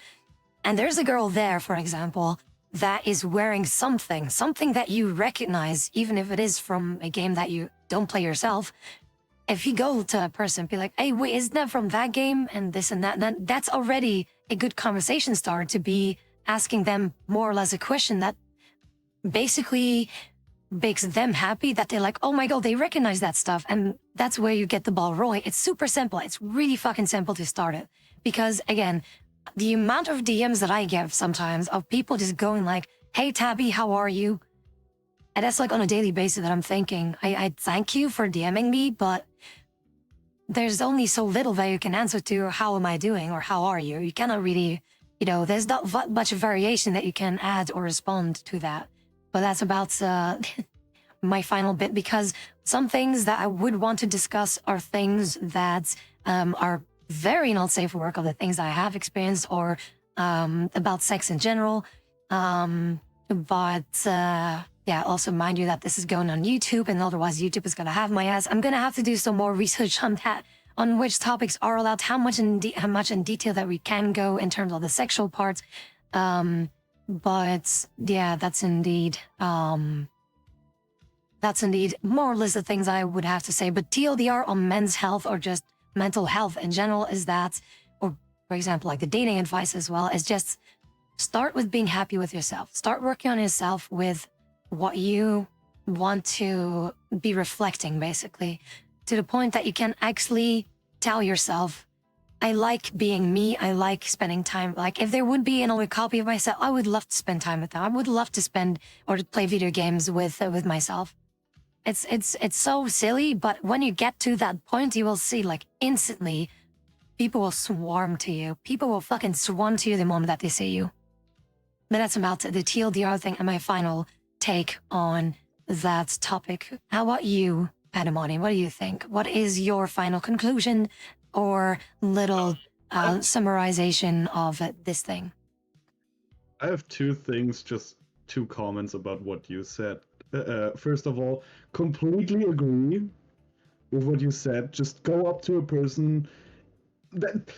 and there's a girl there, for example, that is wearing something that you recognize, even if it is from a game that you don't play yourself. If you go to a person, be like, "Hey, wait, isn't that from that game?" and this and that, then that's already a good conversation starter, to be asking them more or less a question that basically makes them happy, that they're like, "Oh my God, they recognize that stuff." And that's where you get the ball rolling. It's super simple. It's really fucking simple to start it. Because again, the amount of DMs that I get sometimes of people just going like, "Hey, Tabby, how are you?" And that's like on a daily basis that I'm thinking, I thank you for DMing me, but there's only so little that you can answer to, "How am I doing?" or "How are you?" You cannot really, there's not much variation that you can add or respond to that. But that's about my final bit, because some things that I would want to discuss are things that are very not safe for work, of the things I have experienced, or about sex in general. Yeah, also mind you that this is going on YouTube, and otherwise YouTube is going to have my ass. I'm going to have to do some more research on that, on which topics are allowed, how much in detail that we can go in terms of the sexual parts. But yeah, that's indeed more or less the things I would have to say. But TLDR on men's health, or just mental health in general, is that, or for example, like the dating advice as well, is just start with being happy with yourself. Start working on yourself with what you want to be reflecting, basically, to the point that you can actually tell yourself, "I like being me. I like spending time." Like, if there would be another copy of myself, I would love to spend time with them. I would love to spend or to play video games with myself. It's so silly, but when you get to that point, you will see, like, instantly, people will swarm to you. People will fucking swarm to you the moment that they see you. But that's about the TLDR thing and my final take on that topic. How about you, Padamani? What do you think? What is your final conclusion or little summarization of this thing? I have two things just two comments about what you said. First of all, completely agree with what you said. Just go up to a person. That,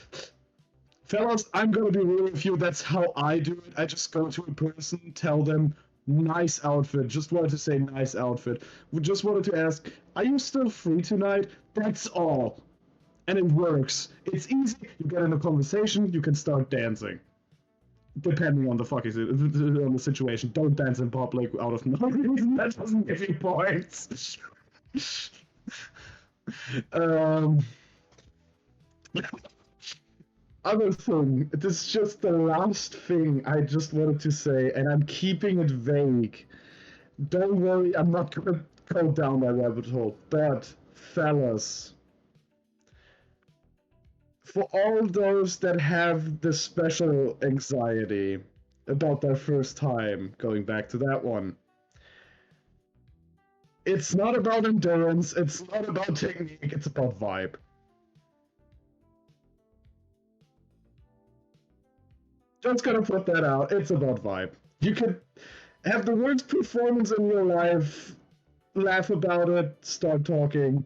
fellas, I'm gonna be real with you. That's how I do it. I just go to a person, tell them, nice outfit. Just wanted to say nice outfit. We just wanted to ask, are you still free tonight? That's all. And it works. It's easy. You get in a conversation. You can start dancing. Depending on the on the situation. Don't dance in public out of no reason. That doesn't give you points. um, other thing, this is just the last thing I just wanted to say, and I'm keeping it vague. Don't worry, I'm not gonna go down that rabbit hole. But, fellas, for all those that have the special anxiety about their first time, going back to that one, it's not about endurance, it's not about technique, it's about vibe. Just gonna put that out. It's about vibe. You could have the worst performance in your life, laugh about it, start talking.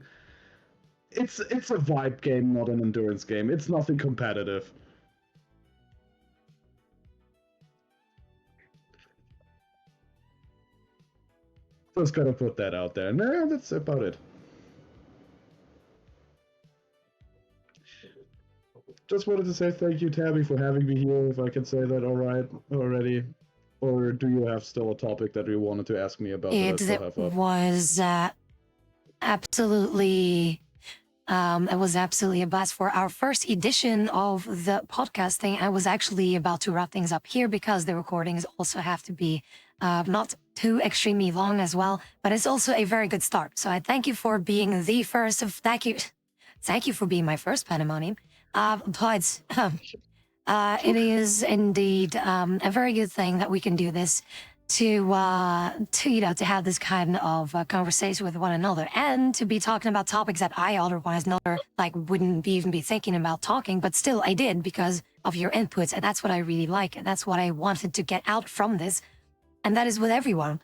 It's a vibe game, not an endurance game. It's nothing competitive. Just gotta put that out there. No, that's about it. Just wanted to say thank you, Tabby, for having me here. If I can say that all right already. Or do you have still a topic that you wanted to ask me about that I It still have up? was absolutely it was absolutely a blast for our first edition of the podcasting. I was actually about to wrap things up here because the recordings also have to be not too extremely long as well, but it's also a very good start. So I thank you for being the first of thank you for being my first pandemonium. But it is indeed a very good thing that we can do this to to have this kind of conversation with one another and to be talking about topics that I otherwise never wouldn't even be thinking about talking, but still I did because of your inputs, and that's what I really like, and that's what I wanted to get out from this, and that is with everyone.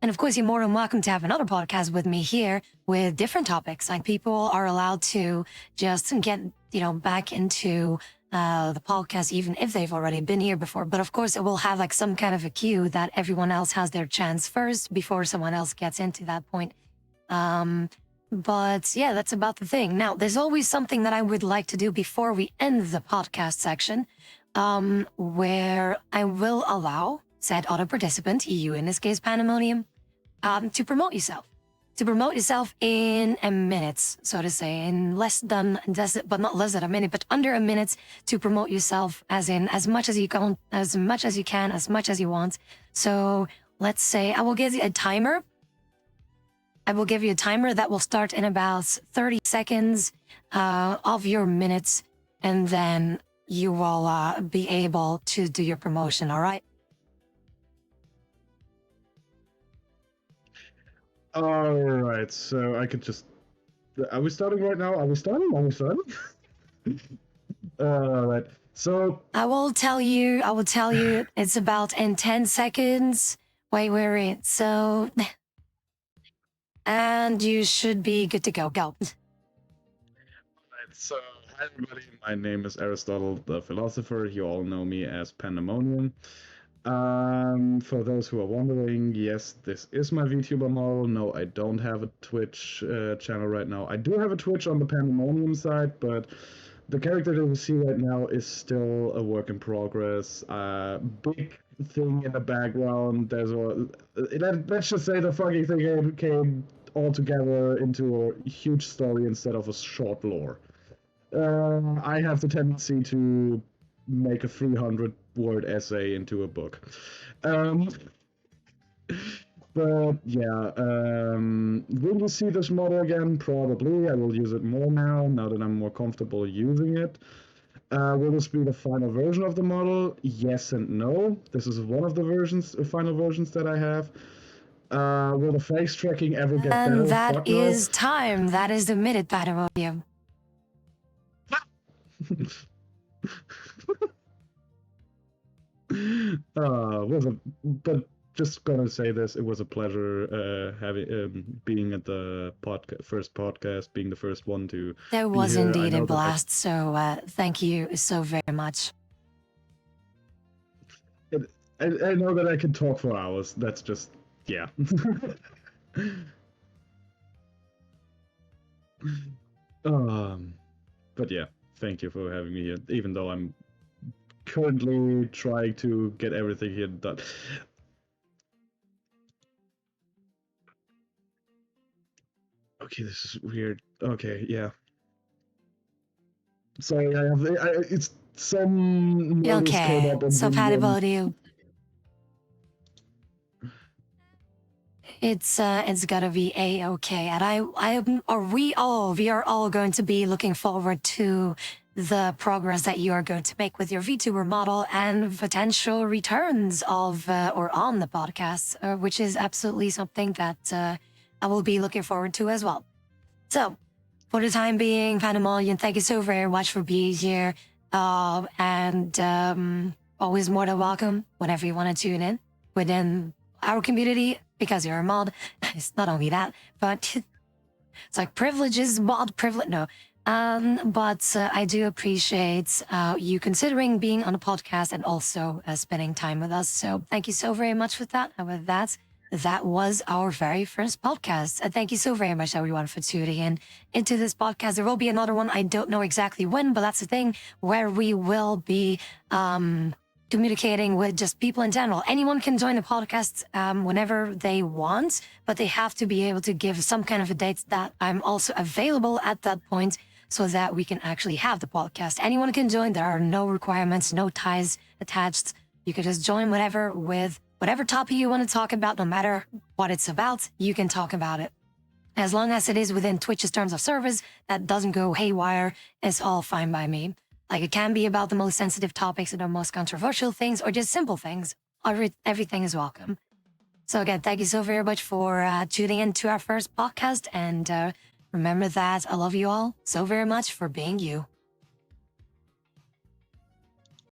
And of course, you're more than welcome to have another podcast with me here with different topics. Like people are allowed to just get, back into the podcast, even if they've already been here before. But of course, it will have some kind of a cue that everyone else has their chance first before someone else gets into that point. But yeah, that's about the thing. Now, there's always something that I would like to do before we end the podcast section, where I will allow said other participant, you in this case, Pandemonium, to promote yourself. To promote yourself in a minute, so to say, in but not less than a minute, but under a minute to promote yourself, as in as much as you can, as much as you can, as much as you want. So let's say I will give you a timer. I will give you a timer that will start in about 30 seconds of your minutes, and then you will be able to do your promotion, all right? All right, so I could just. Are we starting right now? Are we starting? Are we starting? All right. So I will tell you. It's about in 10 seconds. Wait. So, and you should be good to go. Go. So, hi everybody, my name is Aristotle the Philosopher. You all know me as Pandemonium. For those who are wondering, yes, this is my VTuber model. No, I don't have a Twitch channel right now. I do have a Twitch on the Pandemonium side, but the character that you see right now is still a work in progress. Big thing in the background. Let's just say the fucking thing came all together into a huge story instead of a short lore. I have the tendency to make a 300-word essay into a book. But yeah, will you see this model again? Probably. I will use it more now that I'm more comfortable using it. Will this be the final version of the model? Yes and no. This is one of the final versions that I have. Will the face tracking ever get better? And that is time. That is the minute, Pandemonium. But just gonna say this. It was a pleasure having being at the first podcast, being the first one to That be was here. I indeed a know that blast. So thank you so very much. I know that I can talk for hours. That's just yeah. um, but yeah, thank you for having me here. Even though I'm currently trying to get everything here done. Okay, this is weird. Okay, yeah. Sorry, it's some notice came Okay, up on so the Patty, it's gotta be a-okay, and we are all going to be looking forward to the progress that you are going to make with your VTuber model and potential returns of or on the podcast, which is absolutely something that I will be looking forward to as well. So, for the time being, Pandemonium, thank you so very much for being here, and always more than welcome whenever you want to tune in within our community because you're a mod. It's not only that, but it's like privileges, mod privilege. No. But I do appreciate you considering being on a podcast and also spending time with us. So thank you so very much for that. And with that, that was our very first podcast. Thank you so very much, everyone, for tuning in into this podcast. There will be another one. I don't know exactly when, but that's the thing where we will be communicating with just people in general. Anyone can join the podcast whenever they want, but they have to be able to give some kind of a date that I'm also available at that point so that we can actually have the podcast. Anyone can join. There are no requirements, no ties attached. You can just join whatever with whatever topic you want to talk about, no matter what it's about, you can talk about it. As long as it is within Twitch's terms of service, that doesn't go haywire, it's all fine by me. Like, it can be about the most sensitive topics or the most controversial things or just simple things. Everything is welcome. So again, thank you so very much for tuning in to our first podcast. And remember that I love you all so very much for being you.